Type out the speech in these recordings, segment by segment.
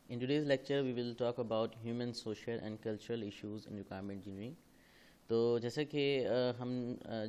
In today's lecture, we will talk about human, social and cultural issues in requirement engineering. तो जैसे कि हम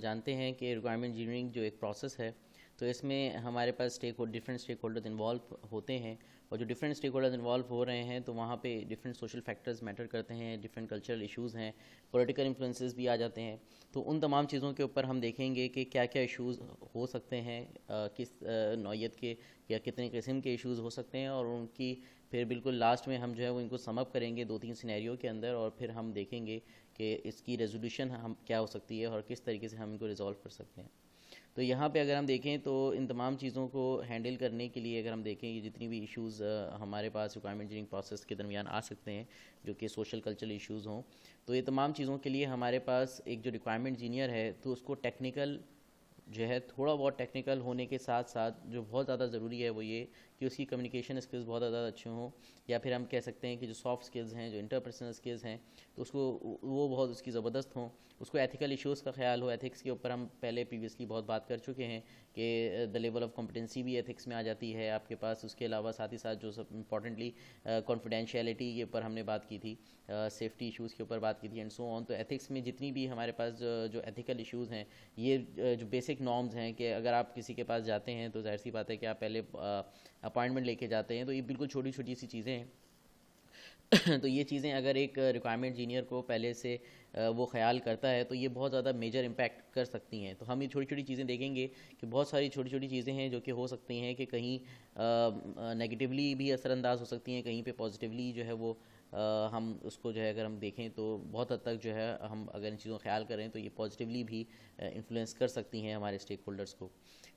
जानते हैं कि रिक्वायरमेंट इंजीनियरिंग जो एक प्रोसेस है, तो इसमें हमारे पास डिफरेंट स्टेक होल्डर्स इन्वॉल्व होते हैं, और जो डिफरेंट स्टेक होल्डर्स इन्वॉल्व हो रहे हैं तो वहाँ पे डिफरेंट सोशल फैक्टर्स मैटर करते हैं, डिफरेंट कल्चरल इश्यूज़ हैं, पॉलिटिकल इन्फ्लुएंसेस भी आ जाते हैं। तो उन तमाम चीज़ों के ऊपर हम देखेंगे कि क्या क्या इश्यूज़ हो सकते हैं, किस नौइयत के या कितने किस्म के इश्यूज़ हो सकते हैं, और उनकी फिर बिल्कुल लास्ट में हम जो है वो इनको समअप करेंगे 2-3 सिनेरियो के अंदर, और फिर हम देखेंगे कि इसकी रेजोल्यूशन हम क्या हो सकती है और किस तरीके से हम इनको रिजॉल्व कर सकते हैं। तो यहाँ पे अगर हम देखें तो इन तमाम चीज़ों को हैंडल करने के लिए अगर हम देखें ये जितनी भी इश्यूज़ हमारे पास रिक्वायरमेंट इंजीनियरिंग प्रोसेस के दरमियान आ सकते हैं, जो कि सोशल कल्चरल इश्यूज़ हों, तो ये तमाम चीज़ों के लिए हमारे पास एक जो रिक्वायरमेंट इंजीनियर है तो उसको टेक्निकल जो है थोड़ा बहुत टेक्निकल होने के साथ साथ जो बहुत ज़्यादा ज़रूरी है वो ये कि उसकी कम्युनिकेशन स्किल्स बहुत ज़्यादा अच्छे हों, या फिर हम कह सकते हैं कि जो सॉफ्ट स्किल्स हैं, जो इंटरपर्सनल स्किल्स हैं, तो उसको वो बहुत उसकी ज़बरदस्त हों। उसको एथिकल इश्यूज़ का ख्याल हो। एथिक्स के ऊपर हम पहले प्रीवियसली बहुत बात कर चुके हैं कि द लेवल ऑफ कॉम्पिटेंसी भी एथिक्स में आ जाती है आपके पास। उसके अलावा साथ ही साथ जो सब इंपॉर्टेंटली कॉन्फिडेंशियलिटी के ऊपर हमने बात की थी, सेफ्टी इश्यूज़ के ऊपर बात की थी एंड सो ऑन। तो एथिक्स में जितनी भी हमारे पास जो एथिकल इश्यूज़ हैं, ये जो बेसिक नॉर्म्स हैं कि अगर आप किसी के पास जाते हैं तो जाहिर सी बात है कि आप पहले अपॉइंटमेंट लेके जाते हैं, तो ये बिल्कुल छोटी छोटी सी चीज़ें हैं। तो ये चीज़ें अगर एक रिक्वायरमेंट इंजीनियर को पहले से वो ख्याल करता है तो ये बहुत ज़्यादा मेजर इम्पैक्ट कर सकती हैं। तो हम ये छोटी छोटी चीज़ें देखेंगे कि बहुत सारी छोटी छोटी चीज़ें हैं जो कि हो सकती हैं कि कहीं नेगेटिवली भी असरअंदाज हो सकती हैं, कहीं पे पॉजिटिवली जो है वो हम उसको जो है अगर हम देखें तो बहुत हद तक जो है हम अगर इन चीज़ों का ख्याल करें तो ये पॉजिटिवली भी इन्फ्लुएंस कर सकती हैं हमारे स्टेक होल्डर्स को।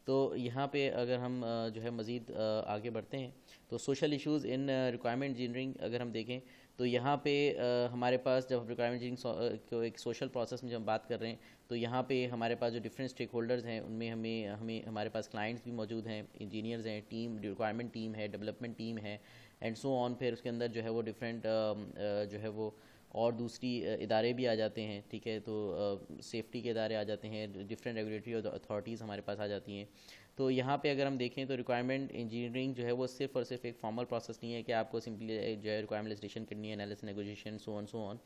तो यहाँ पे अगर हम जो है मज़ीद आगे बढ़ते हैं तो सोशल इश्यूज़ इन रिक्वायरमेंट इंजीनियरिंग अगर हम देखें तो यहाँ पे हमारे पास जब रिक्वायरमेंट इंजीनियरिंग को एक सोशल प्रोसेस में जब हम बात कर रहे हैं तो यहाँ पे हमारे पास जो डिफरेंट स्टेक होल्डर्स हैं उनमें हमें हमें हमारे पास क्लाइंट्स भी मौजूद हैं, इंजीनियर्स हैं, टीम रिक्वायरमेंट टीम है, डेवलपमेंट टीम है एंड सो ऑन। फिर उसके अंदर जो है वो डिफरेंट जो है वो और दूसरी इदारे भी आ जाते हैं, ठीक है। तो सेफ्टी के इदारे आ जाते हैं, डिफरेंट रेगुलेटरी अथॉरिटीज़ हमारे पास आ जाती हैं। तो यहाँ पे अगर हम देखें तो रिक्वायरमेंट इंजीनियरिंग जो है वो सिर्फ और सिर्फ एक फॉर्मल प्रोसेस नहीं है कि आपको सिंपली जो है रिक्वायरमेंट लिस्टेशन करनी है, एनालिसिस, नेगोशिएशन, सो ऑन।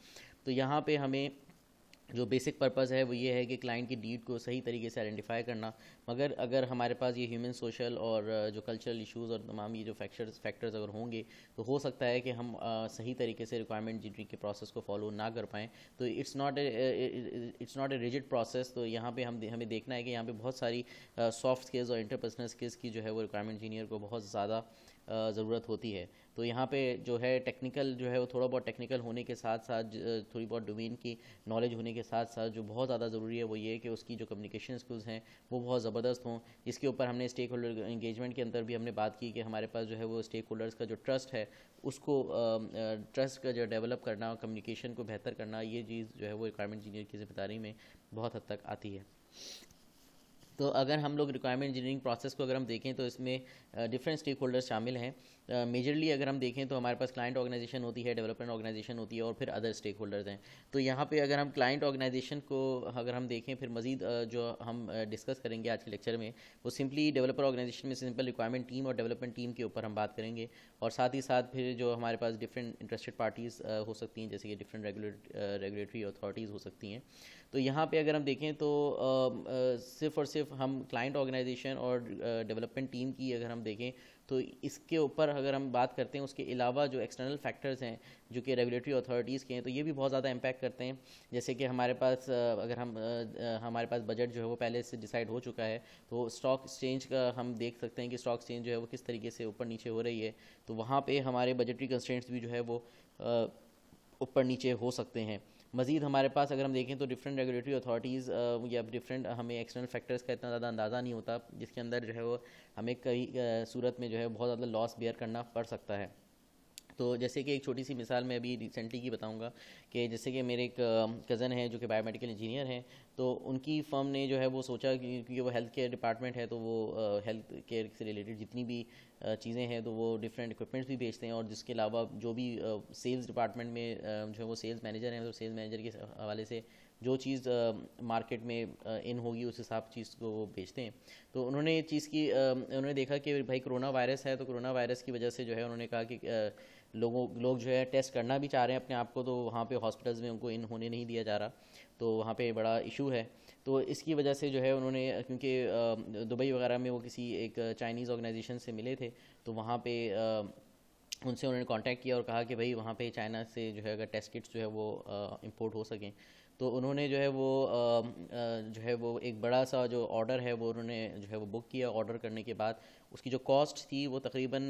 तो यहाँ पे हमें जो बेसिक पर्पज़ है वो ये है कि क्लाइंट की नीड को सही तरीके से आइडेंटिफाई करना। मगर अगर हमारे पास ये ह्यूमन, सोशल और जो कल्चरल इश्यूज़ और तमाम ये जो फैक्टर्स अगर होंगे तो हो सकता है कि हम सही तरीके से रिक्वायरमेंट इंजीनियरिंग के प्रोसेस को फॉलो ना कर पाएँ। तो it's not a rigid process. तो यहाँ पे हमें देखना है कि यहाँ पे बहुत सारी सॉफ्ट स्किल्स और इंटरपर्सनल स्किल्स की जो है वो रिक्वायरमेंट इंजीनियर को बहुत ज़्यादा ज़रूरत होती है। तो यहाँ पे जो है टेक्निकल जो है वो थोड़ा बहुत टेक्निकल होने के साथ साथ थोड़ी बहुत डोमेन की नॉलेज होने के साथ साथ जो बहुत ज़्यादा ज़रूरी है वो ये है कि उसकी जो कम्युनिकेशन स्किल्स हैं वो बहुत ज़बरदस्त हों। इसके ऊपर हमने स्टेक होल्डर इंगेजमेंट के अंदर भी हमने बात की कि हमारे पास जो है वो स्टेक होल्डर्स का जो ट्रस्ट है उसको ट्रस्ट का जो डेवलप करना, कम्युनिकेशन को बेहतर करना, ये चीज़ जो है वो रिक्वायरमेंट इंजीनियर की जिम्मेदारी में बहुत हद तक आती है। तो अगर हम लोग रिक्वायरमेंट इंजीनियरिंग प्रोसेस को अगर हम देखें तो इसमें डिफरेंट स्टेक होल्डर्स शामिल हैं। मेजरली अगर हम देखें तो हमारे पास क्लाइंट ऑर्गेनाइजेशन होती है, डेवलपमेंट ऑर्गेनाइजेशन होती है और फिर अदर स्टेक होल्डर्स हैं। तो यहाँ पे अगर हम क्लाइंट ऑर्गेनाइजेशन को अगर हम देखें फिर मजीद जो हम डिस्कस करेंगे आज के लेक्चर में वो सिंपली डेवलपर ऑर्गेनाइजेशन में सिंपल रिक्वायरमेंट टीम और डेवलपमेंट टीम के ऊपर हम बात करेंगे, और साथ ही साथ फिर जो हमारे पास डिफरेंट इंटरेस्टेड पार्टीज़ हो सकती हैं जैसे कि डिफरेंट रेगुलेटरी अथॉरिटीज़ हो सकती हैं। तो यहाँ पे अगर हम देखें तो सिर्फ़ और सिर्फ हम क्लाइंट ऑर्गेनाइजेशन और डेवलपमेंट टीम की अगर हम देखें तो इसके ऊपर अगर हम बात करते हैं उसके अलावा जो एक्सटर्नल फैक्टर्स हैं जो कि रेगुलेटरी अथॉरिटीज़ के हैं तो ये भी बहुत ज़्यादा इम्पैक्ट करते हैं। जैसे कि हमारे पास अगर हम हमारे पास बजट जो है वो पहले से डिसाइड हो चुका है तो स्टॉक एक्सचेंज का हम देख सकते हैं कि स्टॉक एक्सचेंज जो है वो किस तरीके से ऊपर नीचे हो रही है। तो वहाँ पे हमारे बजटरी कंस्ट्रेंट्स भी जो है वो ऊपर नीचे हो सकते हैं। मज़ीद हमारे पास अगर हम देखें तो डिफरेंट रेगुलेटरी अथॉरिटीज़ या डिफरेंट हमें एक्सटर्नल फैक्टर्स का इतना ज़्यादा अंदाज़ा नहीं होता, जिसके अंदर जो है वो हमें कई सूरत में जो है बहुत ज़्यादा लॉस बेयर करना पड़ सकता है। तो जैसे कि एक छोटी सी मिसाल मैं अभी रिसेंटली की बताऊंगा कि जैसे कि मेरे एक कज़न है जो कि बायोमेडिकल इंजीनियर हैं, तो उनकी फ़र्म ने जो है वो सोचा कि क्योंकि वो हेल्थ केयर डिपार्टमेंट है तो वो हेल्थ केयर से रिलेटेड जितनी भी चीज़ें हैं तो वो डिफरेंट इक्विपमेंट्स भी बेचते हैं, और जिसके अलावा जो भी सेल्स डिपार्टमेंट में जो है वो सेल्स मैनेजर हैं तो सेल्स मैनेजर के हवाले से जो चीज़ मार्केट में इन होगी उस हिसाब चीज़ को वो बेचते हैं। तो उन्होंने ये चीज़ की उन्होंने देखा कि भाई कोरोना वायरस है, तो कोरोना वायरस की वजह से जो है उन्होंने कहा कि लोग जो है टेस्ट करना भी चाह रहे हैं अपने आप को, तो वहाँ पे हॉस्पिटल्स में उनको इन होने नहीं दिया जा रहा, तो वहाँ पे बड़ा इशू है। तो इसकी वजह से जो है उन्होंने, क्योंकि दुबई वगैरह में वो किसी एक चाइनीज़ ऑर्गेनाइजेशन से मिले थे, तो वहाँ पे उनसे उन्होंने कांटेक्ट किया और कहा कि भाई वहाँ पे चाइना से जो है अगर टेस्ट किट्स जो है वो इंपोर्ट हो सकें। तो उन्होंने जो है वो जो है वो एक बड़ा सा जो ऑर्डर है वो उन्होंने जो है वो बुक किया। ऑर्डर करने के बाद उसकी जो कॉस्ट थी वो तकरीबन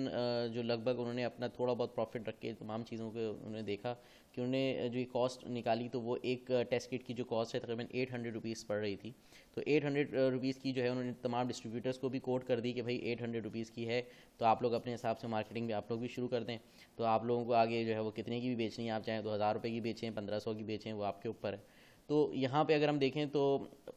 जो लगभग उन्होंने अपना थोड़ा बहुत प्रॉफिट रख के तमाम चीज़ों को उन्होंने देखा कि उन्होंने जो ये कॉस्ट निकाली, तो वो एक टेस्ट किट की जो कॉस्ट है तकरीबन 800 रुपीज़ पड़ रही थी। तो 800 रुपीज़ की जो है उन्होंने तमाम डिस्ट्रीब्यूटर्स को भी कोट कर दी कि भाई 800 रुपीज़ की है, तो आप लोग अपने हिसाब से मार्केटिंग भी आप लोग भी शुरू कर दें। तो आप लोगों को आगे जो है वो कितने की भी बेचनी है, आप चाहें तो 1000 रुपये की बेचें, 1500 की बेचें, वो आपके ऊपर है। तो यहाँ पे अगर हम देखें तो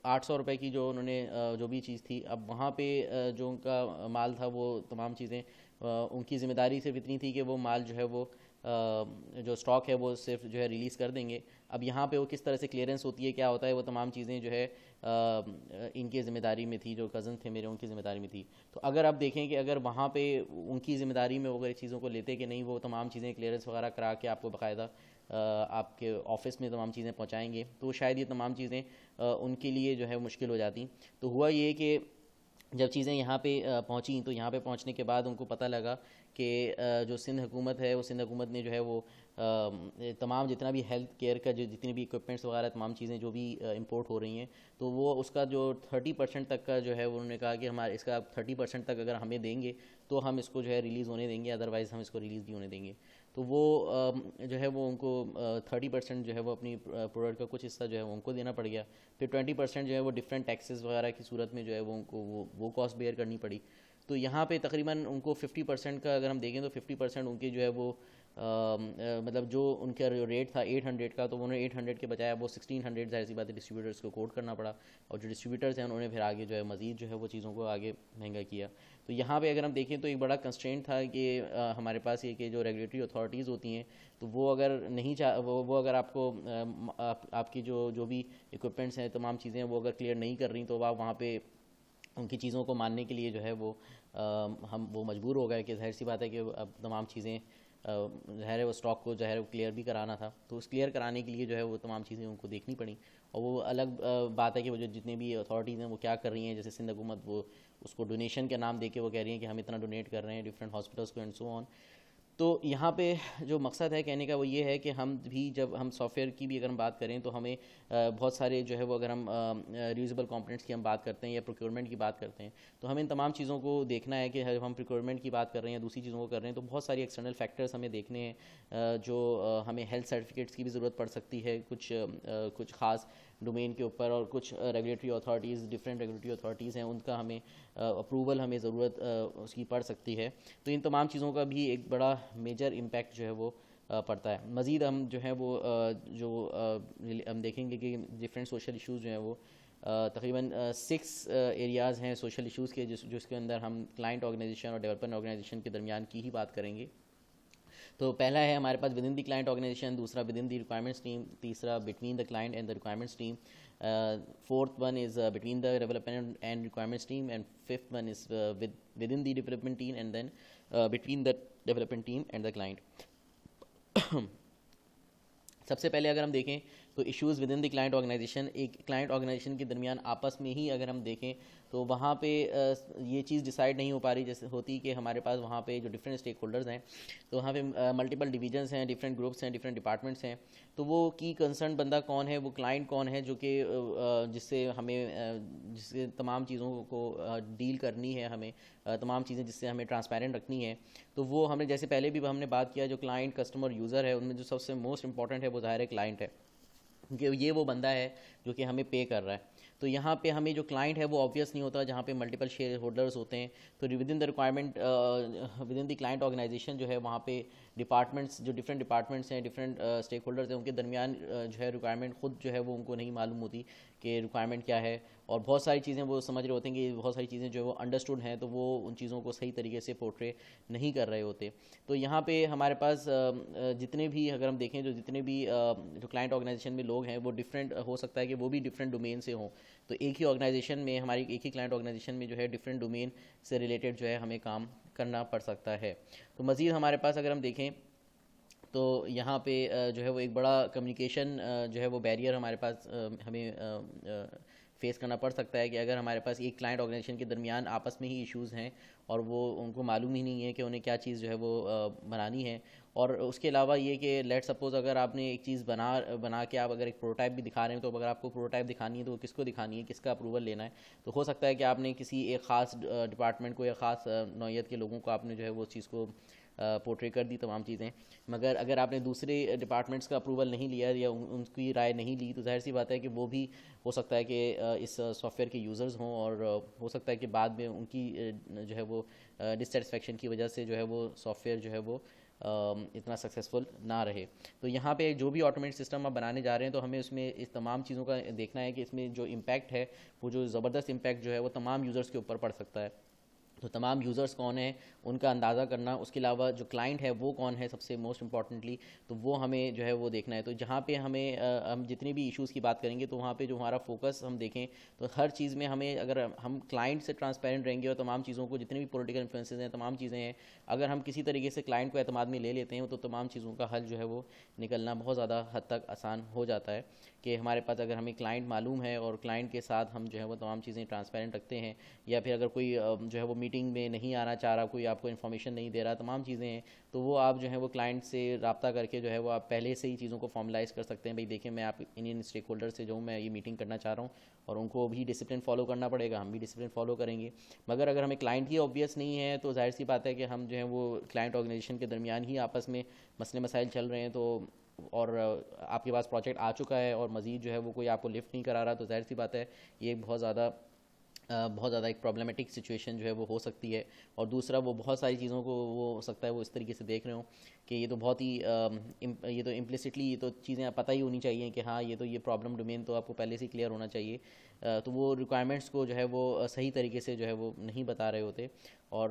800 रुपये की जो उन्होंने जो भी चीज़ थी, अब वहाँ पे जो उनका माल था वो तमाम चीज़ें उनकी ज़िम्मेदारी सिर्फ इतनी थी कि वो माल जो है वो जो स्टॉक है वो सिर्फ जो है रिलीज़ कर देंगे। अब यहाँ पे वो किस तरह से क्लियरेंस होती है, क्या होता है, वो तमाम चीज़ें जो है इनकी ज़िम्मेदारी में थी, जो कज़न थे मेरे उनकी ज़िम्मेदारी में थी। तो अगर आप देखें कि अगर वहाँ पे उनकी ज़िम्मेदारी में वो अगर चीज़ों को लेते कि नहीं, वो तमाम चीज़ें क्लियरेंस वगैरह करा के आपको बाकायदा आपके ऑफिस में तमाम चीज़ें पहुँचाएंगे, तो शायद ये तमाम चीज़ें उनके लिए जो है मुश्किल हो जाती। तो हुआ ये कि जब चीज़ें यहाँ पे पहुँची, तो यहाँ पे पहुँचने के बाद उनको पता लगा कि जो सिंध हुकूमत है, वो सिंध हुकूमत ने जो है वो तमाम जितना भी हेल्थ केयर का जो जितने भी इक्विपमेंट्स वगैरह तमाम चीज़ें जो भी इंपोर्ट हो रही हैं, तो वो उसका जो 30% तक का जो है वो उन्होंने कहा कि हमारे इसका 30% तक अगर हमें देंगे तो हम इसको जो है रिलीज़ होने देंगे, अदरवाइज़ हम इसको रिलीज़ नहीं होने देंगे। तो वो जो है वो उनको 30% जो है वो अपनी प्रोडक्ट का कुछ हिस्सा जो है वो उनको देना पड़ गया। फिर 20% जो है वो डिफरेंट टैक्सेस वगैरह की सूरत में जो है वो उनको वो कॉस्ट बेयर करनी पड़ी। तो यहाँ पे तकरीबन उनको 50% का अगर हम देखें तो 50% उनके जो है वो मतलब जो उनका जो रेट था 800 का, तो उन्होंने 800 के बजाय वो 1600 ज़ाहिर सी बात है डिस्ट्रीब्यूटर्स को कोट करना पड़ा, और जो डिस्ट्रीब्यूटर्स हैं उन्होंने फिर आगे जो है मज़ीद जो है वो चीज़ों को आगे महंगा किया। तो यहाँ पे अगर हम देखें तो एक बड़ा कंस्ट्रेंट था कि हमारे पास ये कि जो रेगुलेटरी अथॉरिटीज़ होती हैं, तो वो अगर नहीं वो अगर आपको आपकी जो भी इक्विपमेंट्स हैं तमाम चीज़ें वो अगर क्लियर नहीं कर रही, तो आप वहाँ पे उनकी चीज़ों को मानने के लिए जो है वो हम वो मजबूर हो गए कि जाहिर सी बात है कि अब तमाम चीज़ें ज़ाहिर है वो स्टॉक को ज़ाहिर क्लियर भी कराना था, तो उस क्लियर कराने के लिए जो है वो तमाम चीज़ें उनको देखनी पड़ी। और वो अलग बात है कि वो जो जितने भी अथॉरिटीज़ हैं वो क्या कर रही हैं, जैसे सिंध हुकूमत वो उसको डोनेशन के नाम दे के वो कह रही हैं कि हम इतना डोनेट कर रहे हैं डिफरेंट हॉस्पिटल्स को एंड सो ऑन। तो यहाँ पे जो मकसद है कहने का वो ये है कि हम भी जब हम सॉफ्टवेयर की भी अगर हम बात करें तो हमें बहुत सारे जो है वो अगर हम रीयूजेबल कंपोनेंट्स की हम बात करते हैं या प्रोक्योरमेंट की बात करते हैं, तो हमें इन तमाम चीज़ों को देखना है कि जब हम प्रोक्योरमेंट की बात कर रहे हैं या दूसरी चीज़ों को कर रहे हैं तो बहुत सारी एक्सटर्नल फैक्टर्स हमें देखने हैं, जो हमें हेल्थ सर्टिफिकेट्स की भी ज़रूरत पड़ सकती है कुछ ख़ास डोमेन के ऊपर, और कुछ regulatory authorities different regulatory authorities हैं उनका हमें अप्रूवल हमें ज़रूरत उसकी पड़ सकती है। तो इन तमाम चीज़ों का भी एक बड़ा मेजर इम्पैक्ट जो है वो पड़ता है। मज़ीद हम जो है वो हम देखेंगे कि डिफरेंट सोशल इश्यूज़ जो हैं वो तकरीबन 6 एरियाज़ हैं सोशल इश्यूज़ के, जिसके अंदर हम क्लाइंट ऑर्गेनाइजेशन और डेवलपमेंट ऑर्गेनाइजेशन के दरमियान की ही बात करेंगे। तो पहला है हमारे पास within the client organisation, दूसरा within the requirements team, तीसरा between the client and the requirements team, fourth one is between the development and requirements team, and fifth one is within the development team, and then between the development team and the client. सबसे पहले अगर हम देखें तो issues within the client organisation, एक client organisation के दरमियान आपस में ही अगर हम देखें तो वहाँ पे ये चीज़ डिसाइड नहीं हो पा रही जैसे होती कि हमारे पास वहाँ पे जो डिफरेंट स्टेक होल्डर्स हैं, तो वहाँ पे मल्टीपल डिवीजन्स हैं, डिफरेंट ग्रुप्स हैं, डिफरेंट डिपार्टमेंट्स हैं, तो वो की कंसर्न बंदा कौन है, वो क्लाइंट कौन है जो कि जिससे हमें जिससे तमाम चीज़ों को डील करनी है, हमें तमाम चीज़ें जिससे हमें ट्रांसपेरेंट रखनी है। तो वो हमने जैसे पहले भी हमने बात किया, जो क्लाइंट कस्टमर यूज़र है उनमें जो सबसे मोस्ट इंपॉर्टेंट है वो ज़ाहिर है क्लाइंट है, क्योंकि ये वो बंदा है जो कि हमें पे कर रहा है। तो यहाँ पे हमें जो क्लाइंट है वो ऑब्वियस नहीं होता, जहाँ पे मल्टीपल शेयर होल्डर्स होते हैं। तो within the requirement within the client organisation जो है वहाँ पे डिपार्टमेंट्स जो डिफरेंट डिपार्टमेंट्स हैं, डिफरेंट स्टेक होल्डर्स हैं, उनके दरमियान जो है रिक्वायरमेंट खुद जो है वो उनको नहीं मालूम होती कि रिक्वायरमेंट क्या है, और बहुत सारी चीज़ें वो समझ रहे होते हैं कि बहुत सारी चीज़ें जो है वो अंडरस्टूड हैं, तो वो उन चीज़ों को सही तरीके से पोर्ट्रे नहीं कर रहे होते। तो यहाँ पे हमारे पास जितने भी, अगर हम देखें, जितने भी जो क्लाइंट ऑर्गेनाइजेशन में लोग हैं वो डिफरेंट, हो सकता है कि वो भी डिफरेंट डोमेन से हों। तो एक ही ऑर्गेनाइजेशन में, हमारी एक ही क्लाइंट ऑर्गेनाइजेशन में जो है डिफरेंट डोमेन से रिलेटेड जो है हमें काम करना पड़ सकता है। तो मज़ीद हमारे पास अगर हम देखें तो यहाँ पे जो है वो एक बड़ा कम्युनिकेशन जो है वो बैरियर हमारे पास हमें फेस करना पड़ सकता है कि अगर हमारे पास एक क्लाइंट ऑर्गेनाइजेशन के दरमियान आपस में ही इश्यूज़ हैं और वो उनको मालूम ही नहीं है कि उन्हें क्या चीज़ जो है वो बनानी है। और उसके अलावा ये कि लेट सपोज़ अगर आपने एक चीज़ बना के आप अगर एक प्रोटोटाइप भी दिखा रहे हैं, तो अगर आपको प्रोटोटाइप दिखानी है तो वो किसको दिखानी है, किसका अप्रूवल लेना है। तो हो सकता है कि आपने किसी एक ख़ास डिपार्टमेंट को या ख़ास नौइयत के लोगों को आपने जो है वो चीज़ को पोर्ट्रे कर दी तमाम चीज़ें, मगर अगर आपने दूसरे डिपार्टमेंट्स का अप्रूवल नहीं लिया या उनकी राय नहीं ली, तो जाहिर सी बात है कि वो भी हो सकता है कि इस सॉफ्टवेयर के यूज़र्स हों, और हो सकता है कि बाद में उनकी जो है वो डिससेटिस्फेक्शन की वजह से जो है वो सॉफ्टवेयर जो है वो इतना सक्सेसफुल ना रहे। तो यहाँ पे जो भी ऑटोमेटेड सिस्टम आप बनाने जा रहे हैं, तो हमें उसमें इस तमाम चीज़ों का देखना है कि इसमें जो इम्पैक्ट है, वो जो ज़बरदस्त इम्पैक्ट जो है वो तमाम यूज़र्स के ऊपर पड़ सकता है। तो तमाम यूज़र्स कौन है उनका अंदाज़ा करना, उसके अलावा जो क्लाइंट है वो कौन है सबसे मोस्ट इंपॉर्टेंटली, तो वो हमें जो है वो देखना है। तो जहाँ पे हमें हम जितनी भी इश्यूज़ की बात करेंगे, तो वहाँ पे जो हमारा फोकस हम देखें, तो हर चीज़ में हमें, अगर हम क्लाइंट से ट्रांसपेरेंट रहेंगे और तमाम चीज़ों को, जितने भी पॉलिटिकल इन्फ्लुएंसेस हैं, तमाम चीज़ें हैं, अगर हम किसी तरीके से क्लाइंट को एतमाद में ले लेते हैं, तो तमाम चीज़ों का हल जो है वो निकलना बहुत ज़्यादा हद तक आसान हो जाता है। कि हमारे पास अगर हमें क्लाइंट मालूम है और क्लाइंट के साथ हम जो है वो तमाम चीज़ें ट्रांसपेरेंट रखते हैं, या फिर अगर कोई जो है वो मीटिंग में नहीं आना चाह रहा, कोई आपको इन्फॉर्मेशन नहीं दे रहा, तमाम चीज़ें हैं, तो वो आप जो है वो क्लाइंट से रब्ता करके जो है वो आप पहले से ही चीज़ों को फॉर्मलाइज़ कर सकते हैं। भाई देखिए, मैं आप इन स्टेक होल्डर से जो हूँ, मैं ये मीटिंग करना चाह रहा हूँ, और उनको भी डिसिप्लिन फॉलो करना पड़ेगा, हम भी डिसिप्लिन फॉलो करेंगे। मगर अगर हमें क्लाइंट ही ऑब्वियस नहीं है, तो जाहिर सी बात है कि हम जो है वो क्लाइंट ऑर्गेनाइजेशन के दरमियान ही आपस में मसले मसाइल चल रहे हैं, तो और आपके पास प्रोजेक्ट आ चुका है और मज़ीद जो है वो कोई आपको लिफ्ट नहीं करा रहा, तो जाहिर सी बात है ये बहुत ज़्यादा एक प्रॉब्लमेटिक सिचुएशन जो है वो हो सकती है। और दूसरा, वो बहुत सारी चीज़ों को वो हो सकता है वो इस तरीके से देख रहे हो कि ये तो बहुत ही ये तो इम्प्लिसिटली ये तो चीज़ें पता ही होनी चाहिए कि हाँ, ये प्रॉब्लम डोमेन तो आपको पहले से क्लियर होना चाहिए। तो वो रिक्वायरमेंट्स को जो है वो सही तरीके से जो है वो नहीं बता रहे होते। और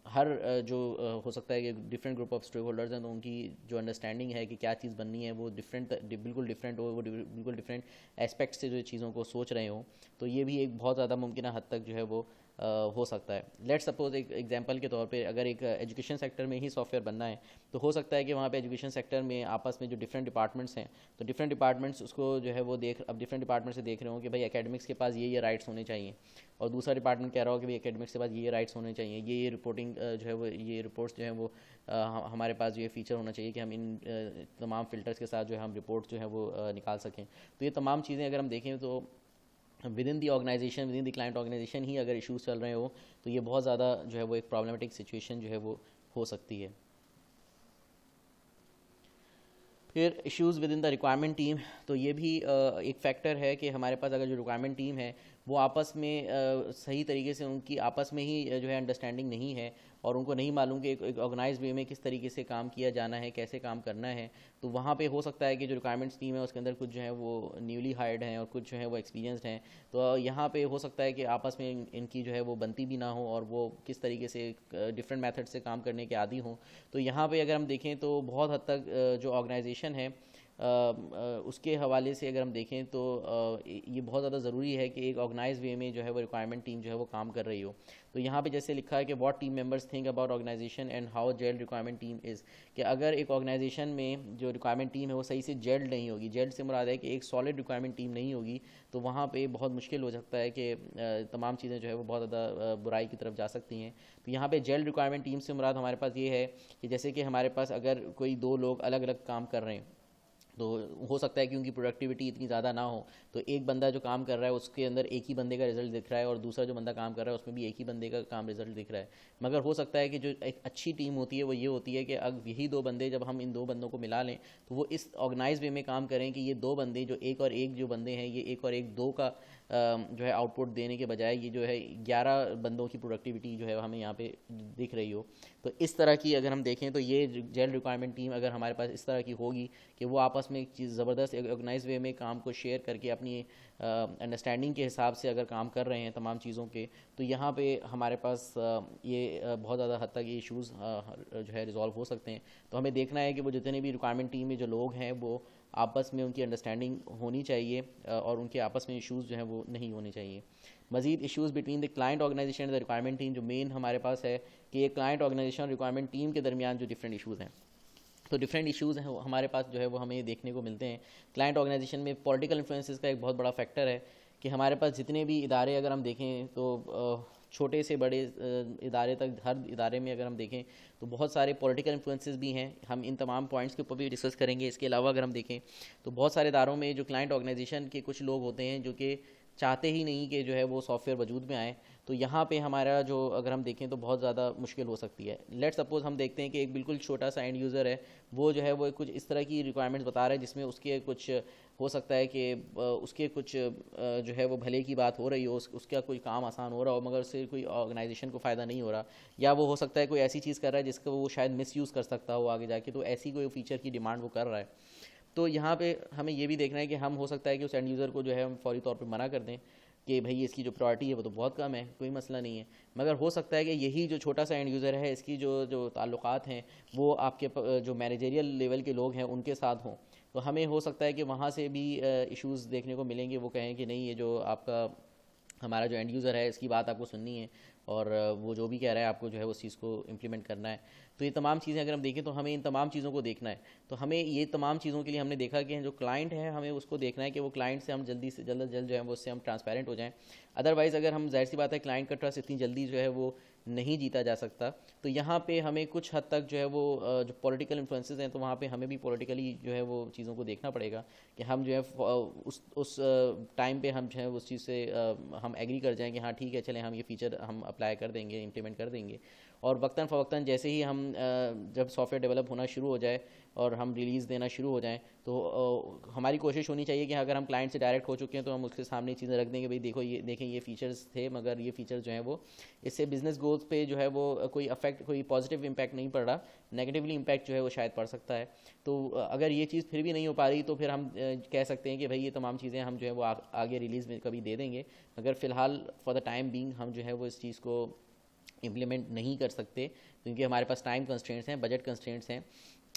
हर जो हो सकता है कि different group of stakeholders हैं, तो उनकी जो अंडरस्टैंडिंग है कि क्या चीज़ बननी है वो बिल्कुल डिफरेंट हो, वो बिल्कुल डिफरेंट एस्पेक्ट से जो चीज़ों को सोच रहे हो। तो ये भी एक बहुत ज़्यादा मुमकिन हद तक जो है वो हो सकता है। लेट सपोज एक एग्जांपल के तौर पे, अगर एक एजुकेशन सेक्टर में ही सॉफ्टवेयर बनना है, तो हो सकता है कि वहाँ पे एजुकेशन सेक्टर में आपस में जो डिफरेंट डिपार्टमेंट्स हैं, तो डिफरेंट डिपार्टमेंट्स उसको जो है वो अब डिफरेंट डिपार्टमेंट से देख रहे हो कि भाई एकेडमिक्स के पास ये राइट्स होने चाहिए, और दूसरा डिपार्टमेंट कह रहा हो कि भाई एकेडमिक्स के पास ये राइट्स होने चाहिए, ये रिपोर्टिंग जो है वो, ये रिपोर्ट्स जो है वो हमारे पास ये फीचर होना चाहिए कि हम इन तमाम फ़िल्टर्स के साथ जो है हम रिपोर्ट जो है वो निकाल सकें। तो ये तमाम चीज़ें अगर हम देखें, तो within the organisation, within the client organisation ही अगर इश्यूज़ चल रहे हो, तो ये बहुत ज़्यादा जो है वो एक प्रॉब्लमेटिक सिचुएशन जो है वो हो सकती है। फिर issues within the requirement team, तो ये भी एक फैक्टर है कि हमारे पास अगर जो रिक्वायरमेंट टीम है वो आपस में सही तरीके से, उनकी आपस में ही जो है अंडरस्टैंडिंग नहीं है, और उनको नहीं मालूम कि एक ऑर्गेनाइज वे में किस तरीके से काम किया जाना है, कैसे काम करना है। तो वहाँ पे हो सकता है कि जो रिक्वायरमेंट्स टीम है उसके अंदर कुछ जो है वो न्यूली हायर्ड हैं और कुछ जो है वो एक्सपीरियंसड हैं। तो यहाँ पे हो सकता है कि आपस में इनकी जो है वो बनती भी ना हो, और वो किस तरीके से डिफरेंट मेथड से काम करने के आदी हों। तो यहाँ पे अगर हम देखें, तो बहुत हद तक जो ऑर्गेनाइजेशन है उसके हवाले से अगर हम देखें, तो ये बहुत ज़्यादा ज़रूरी है कि एक ऑर्गेनाइज वे में जो है वो रिक्वायरमेंट टीम जो है वो काम कर रही हो। तो यहाँ पे जैसे लिखा है कि what team members think about organisation and how jelled requirement team is, कि अगर एक ऑर्गेनाइजेशन में जो रिक्वायरमेंट टीम है वो सही से जेल्ड नहीं होगी, जेल्ड से मुराद है कि एक सॉलिड रिक्वायरमेंट टीम नहीं होगी, तो वहाँ पे बहुत मुश्किल हो सकता है कि तमाम चीज़ें जो है वो बहुत ज़्यादा बुराई की तरफ जा सकती हैं। तो यहाँ पे जेल्ड रिक्वायरमेंट टीम से मुराद हमारे पास ये है कि जैसे कि हमारे पास अगर कोई दो लोग अलग अलग काम कर रहे हैं, तो हो सकता है कि उनकी प्रोडक्टिविटी इतनी ज़्यादा ना हो, तो एक बंदा जो काम कर रहा है उसके अंदर एक ही बंदे का रिजल्ट दिख रहा है, और दूसरा जो बंदा काम कर रहा है उसमें भी एक ही बंदे का काम रिजल्ट दिख रहा है। मगर हो सकता है कि जो एक अच्छी टीम होती है वो ये होती है कि अब यही दो बंदे, जब हम इन दो बंदों को मिला लें, तो वो इस ऑर्गेनाइज वे में काम करें कि ये दो बंदे जो एक और एक जो बंदे हैं, ये एक और एक दो का जो है आउटपुट देने के बजाय ये जो है 11 बंदों की प्रोडक्टिविटी जो है हमें यहाँ पे दिख रही हो। तो इस तरह की अगर हम देखें तो ये जेल रिक्वायरमेंट टीम अगर हमारे पास इस तरह की होगी कि वो आपस में एक चीज़ ज़बरदस्त ऑर्गेनाइज वे में काम को शेयर करके अपनी अंडरस्टैंडिंग के हिसाब से अगर काम कर रहे हैं तमाम चीज़ों के, तो यहाँ पे हमारे पास ये बहुत ज़्यादा हद तक ये इशूज़ जो है रिजॉल्व हो सकते हैं। तो हमें देखना है कि वो जितने भी रिक्वायरमेंट टीम में जो लोग हैं वो आपस में उनकी अंडरस्टैंडिंग होनी चाहिए और उनके आपस में इश्यूज़ जो हैं वो नहीं होने चाहिए। मजीद issues between the client organisation and the requirement team, जो मेन हमारे पास है कि एक क्लाइंट ऑर्गेनाइजेशन और रिक्वायरमेंट टीम के दरमियान जो डिफरेंट इशूज़ हैं, तो डिफरेंट इश्यूज़ हैं हमारे पास जो है वो हमें देखने को मिलते हैं। क्लाइंट ऑर्गेनाइजेशन में पॉलिटिकल इन्फ्लुएंसेस का एक बहुत बड़ा फैक्टर है कि हमारे पास जितने भी इदारे अगर हम देखें तो छोटे से बड़े इदारे तक, हर इदारे में अगर हम देखें तो बहुत सारे पॉलिटिकल इन्फ्लुएंसेस भी हैं। हम इन तमाम पॉइंट्स के ऊपर भी डिस्कस करेंगे। इसके अलावा अगर हम देखें तो बहुत सारे इदारों में जो क्लाइंट ऑर्गेनाइजेशन के कुछ लोग होते हैं जो कि चाहते ही नहीं कि जो है वो सॉफ्टवेयर वजूद में आए। तो यहाँ पे हमारा जो अगर हम देखें तो बहुत ज़्यादा मुश्किल हो सकती है। लेट सपोज हम देखते हैं कि एक बिल्कुल छोटा सा एंड यूज़र है, वो जो है वो कुछ इस तरह की रिक्वायरमेंट्स बता रहा है जिसमें उसके कुछ हो सकता है कि उसके कुछ जो है वो भले की बात हो रही हो, उसका कोई काम आसान हो रहा हो, मगर उससे कोई ऑर्गेनाइजेशन को फ़ायदा नहीं हो रहा, या वो हो सकता है कोई ऐसी चीज़ कर रहा है जिसका वो शायद मिसयूज़ कर सकता हो आगे जाके। तो ऐसी कोई फीचर की डिमांड वो कर रहा है। तो यहाँ पे हमें ये भी देखना है कि हम हो सकता है कि उस एंड यूज़र को जो है हम फौरी तौर पे मना कर दें कि भाई इसकी जो प्रायोरिटी है वो तो बहुत कम है, कोई मसला नहीं है। मगर हो सकता है कि यही जो छोटा सा एंड यूज़र है इसकी जो जो ताल्लुकात हैं वो आपके जो मैनेजरियल लेवल के लोग हैं उनके साथ हों। तो हमें हो सकता है कि वहाँ से भी इश्यूज़ देखने को मिलेंगे। वो कहें कि नहीं, ये जो आपका हमारा जो एंड यूज़र है इसकी बात आपको सुननी है और वो जो भी कह रहा है आपको जो है उस चीज़ को इम्प्लीमेंट करना है। तो ये तमाम चीज़ें अगर हम देखें तो हमें इन तमाम चीज़ों को देखना है। तो हमें ये तमाम चीज़ों के लिए हमने देखा कि जो क्लाइंट है हमें उसको देखना है कि वो क्लाइंट से हम जल्दी से जल्द जो है वो उससे हम ट्रांसपेरेंट हो जाएं। अदरवाइज़ अगर हम, जाहिर सी बात है, क्लाइंट का ट्रस्ट इतनी जल्दी जो है वो नहीं जीता जा सकता। तो यहाँ पे हमें कुछ हद तक जो है वो जो पॉलिटिकल इन्फ्लुएंसेस हैं तो वहाँ पे हमें भी पॉलिटिकली जो है वो चीज़ों को देखना पड़ेगा कि हम जो है उस टाइम पे हम जो है उस चीज़ से हम एग्री कर जाएँ कि हाँ ठीक है, चलें हम ये फ़ीचर हम अप्लाई कर देंगे, इम्प्लीमेंट कर देंगे। और वक्तन फ़वक्तन जैसे ही हम जब सॉफ्टवेयर डेवलप होना शुरू हो जाए और हम रिलीज़ देना शुरू हो जाएं तो हमारी कोशिश होनी चाहिए कि अगर हम क्लाइंट से डायरेक्ट हो चुके हैं तो हम उसके सामने चीज़ें रख देंगे, भाई देखो ये देखें ये फ़ीचर्स थे, मगर ये फ़ीचर जो है वो इससे बिज़नेस ग्रोथ पे जो है वो कोई पॉजिटिव इम्पैक्ट नहीं पड़ रहा, नेगेटिवली इम्पैक्ट जो है वो शायद पड़ सकता है। तो अगर ये चीज़ फिर भी नहीं हो पा रही तो फिर हम कह सकते हैं कि भाई ये तमाम चीज़ें हम जो है वो आगे रिलीज़ में कभी दे देंगे, मगर फ़िलहाल फॉर द टाइम बीइंग हम जो है वो इस चीज़ को इम्प्लीमेंट नहीं कर सकते क्योंकि हमारे पास टाइम कंस्ट्रेंट्स हैं, बजट कंस्ट्रेंट्स हैं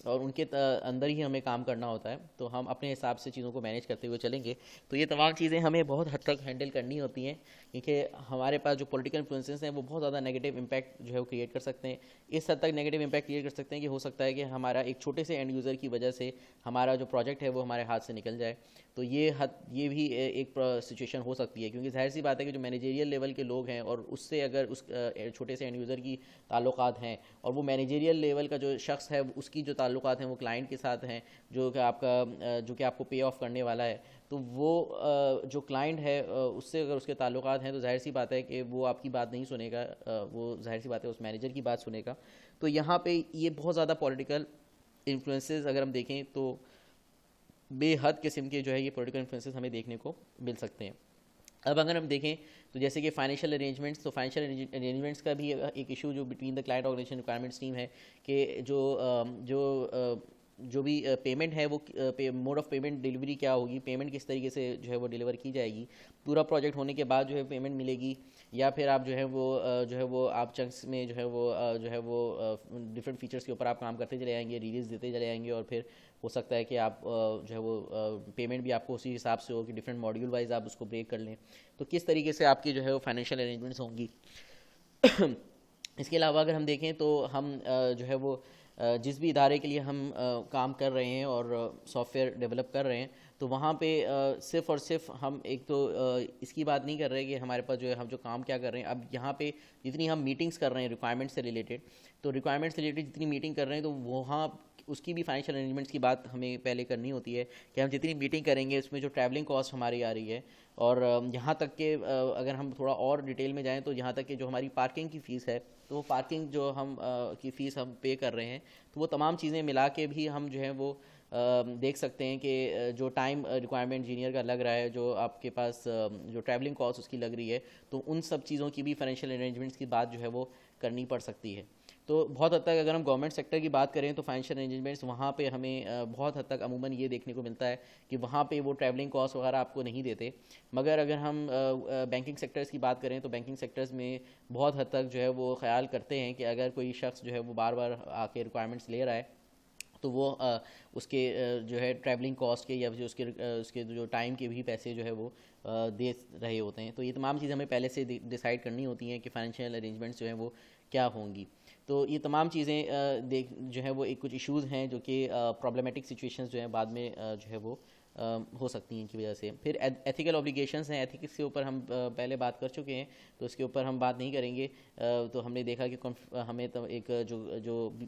और उनके अंदर ही हमें काम करना होता है। तो हम अपने हिसाब से चीज़ों को मैनेज करते हुए चलेंगे। तो ये तमाम चीज़ें हमें बहुत हद तक हैंडल करनी होती हैं क्योंकि हमारे पास जो पॉलिटिकल इन्फ्लुएंसेस हैं वो बहुत ज़्यादा नेगेटिव इम्पैक्ट जो है वो क्रिएट कर सकते हैं। इस हद तक नेगेटिव इम्पैक्ट क्रिएट कर सकते हैं कि हो सकता है कि हमारा एक छोटे से एंड यूज़र की वजह से हमारा जो प्रोजेक्ट है वो हमारे हाथ से निकल जाए। तो ये भी एक सिचुएशन हो सकती है क्योंकि जाहिर सी बात है कि जो मैनेजरियल लेवल के लोग हैं और उससे अगर उस छोटे से एंड यूज़र की ताल्लुकात हैं और वो मैनेजरियल लेवल का जो शख्स है उसकी जो ताल्लुकात हैं वो क्लाइंट के साथ हैं जो कि आपको पे ऑफ करने वाला है, तो वो जो क्लाइंट है उससे अगर उसके ताल्लुकात हैं तो जाहिर सी बात है कि वो आपकी बात नहीं सुनेगा, वो जाहिर सी बात है उस मैनेजर की बात सुनेगा। तो यहाँ पे ये बहुत ज़्यादा पॉलिटिकल इन्फ्लुएंसेस अगर हम देखें तो बेहद किस्म के जो है ये पॉलिटिकल इन्फ्लुएंसेस हमें देखने को मिल सकते हैं। अब अगर हम देखें तो जैसे कि फाइनेंशियल अरेंजमेंट्स, तो फाइनेंशियल अरेंजमेंट्स का भी एक इशू जो between the client organisation requirements team है कि जो भी पेमेंट है वो मोड ऑफ पेमेंट डिलीवरी क्या होगी, पेमेंट किस तरीके से जो है वो डिलीवर की जाएगी, पूरा प्रोजेक्ट होने के बाद जो है पेमेंट मिलेगी या फिर आप जो है वो आप चंक्स में जो है वो डिफरेंट फीचर्स के ऊपर आप काम करते चले जाएंगे, रिलीज़ देते चले जाएंगे और फिर हो सकता है कि आप जो है वो पेमेंट भी आपको उसी हिसाब से हो कि डिफरेंट मॉड्यूल वाइज आप उसको ब्रेक कर लें। तो किस तरीके से आपकी जो है वो फाइनेंशियल अरेंजमेंट्स होंगी। इसके अलावा अगर हम देखें तो हम जो है वो जिस भी इदारे के लिए हम काम कर रहे हैं और सॉफ्टवेयर डेवलप कर रहे हैं तो वहाँ पे सिर्फ़ और सिर्फ हम एक तो इसकी बात नहीं कर रहे कि हमारे पास जो है हम जो काम क्या कर रहे हैं, अब यहाँ पे जितनी हम मीटिंग्स कर रहे हैं रिक्वायरमेंट से रिलेटेड, तो रिक्वायरमेंट से रिलेटेड जितनी मीटिंग कर रहे हैं तो वहाँ उसकी भी फाइनेंशियल अरेंजमेंट्स की बात हमें पहले करनी होती है कि हम जितनी मीटिंग करेंगे उसमें जो ट्रैवलिंग कॉस्ट हमारी आ रही है, और यहाँ तक के अगर हम थोड़ा और डिटेल में जाएँ तो यहाँ तक कि जो हमारी पार्किंग की फ़ीस है, तो वो पार्किंग जो हम की फ़ीस हम पे कर रहे हैं, तो वो तमाम चीज़ें मिला के भी हम जो है वो देख सकते हैं कि जो टाइम रिक्वायरमेंट इंजीनियर का लग रहा है, जो आपके पास जो ट्रैवलिंग कॉस्ट उसकी लग रही है, तो उन सब चीज़ों की भी फाइनेंशियल अरेंजमेंट्स की बात जो है वो करनी पड़ सकती है। तो बहुत हद तक अगर हम गवर्नमेंट सेक्टर की बात करें तो फाइनेंशियल अरेंजमेंट्स वहाँ पे हमें बहुत हद तक अमूमन ये देखने को मिलता है कि वहाँ पे वो ट्रैवलिंग कॉस्ट वगैरह आपको नहीं देते। मगर अगर हम बैंकिंग सेक्टर्स की बात करें तो बैंकिंग सेक्टर्स में बहुत हद तक जो है वो ख्याल करते हैं कि अगर कोई शख्स जो है वो बार बार आके रिक्वायरमेंट्स ले रहा है तो वो उसके जो है ट्रैवलिंग कॉस्ट के या फिर उसके जो टाइम के भी पैसे जो है वो दे रहे होते हैं। तो ये तमाम चीज़ें हमें पहले से डिसाइड करनी होती हैं कि फाइनेंशियल अरेंजमेंट्स जो हैं वो क्या होंगी। तो ये तमाम चीज़ें देख जो है वो एक कुछ इश्यूज़ हैं जो कि प्रॉब्लमेटिक सिचुएशंस जो हैं बाद में जो है वो हो सकती हैं इनकी वजह से। फिर एथिकल ऑब्लिगेशंस हैं, एथिक्स के ऊपर हम पहले बात कर चुके हैं, तो इसके ऊपर हम बात नहीं करेंगे। तो हमने देखा कि हमें तो एक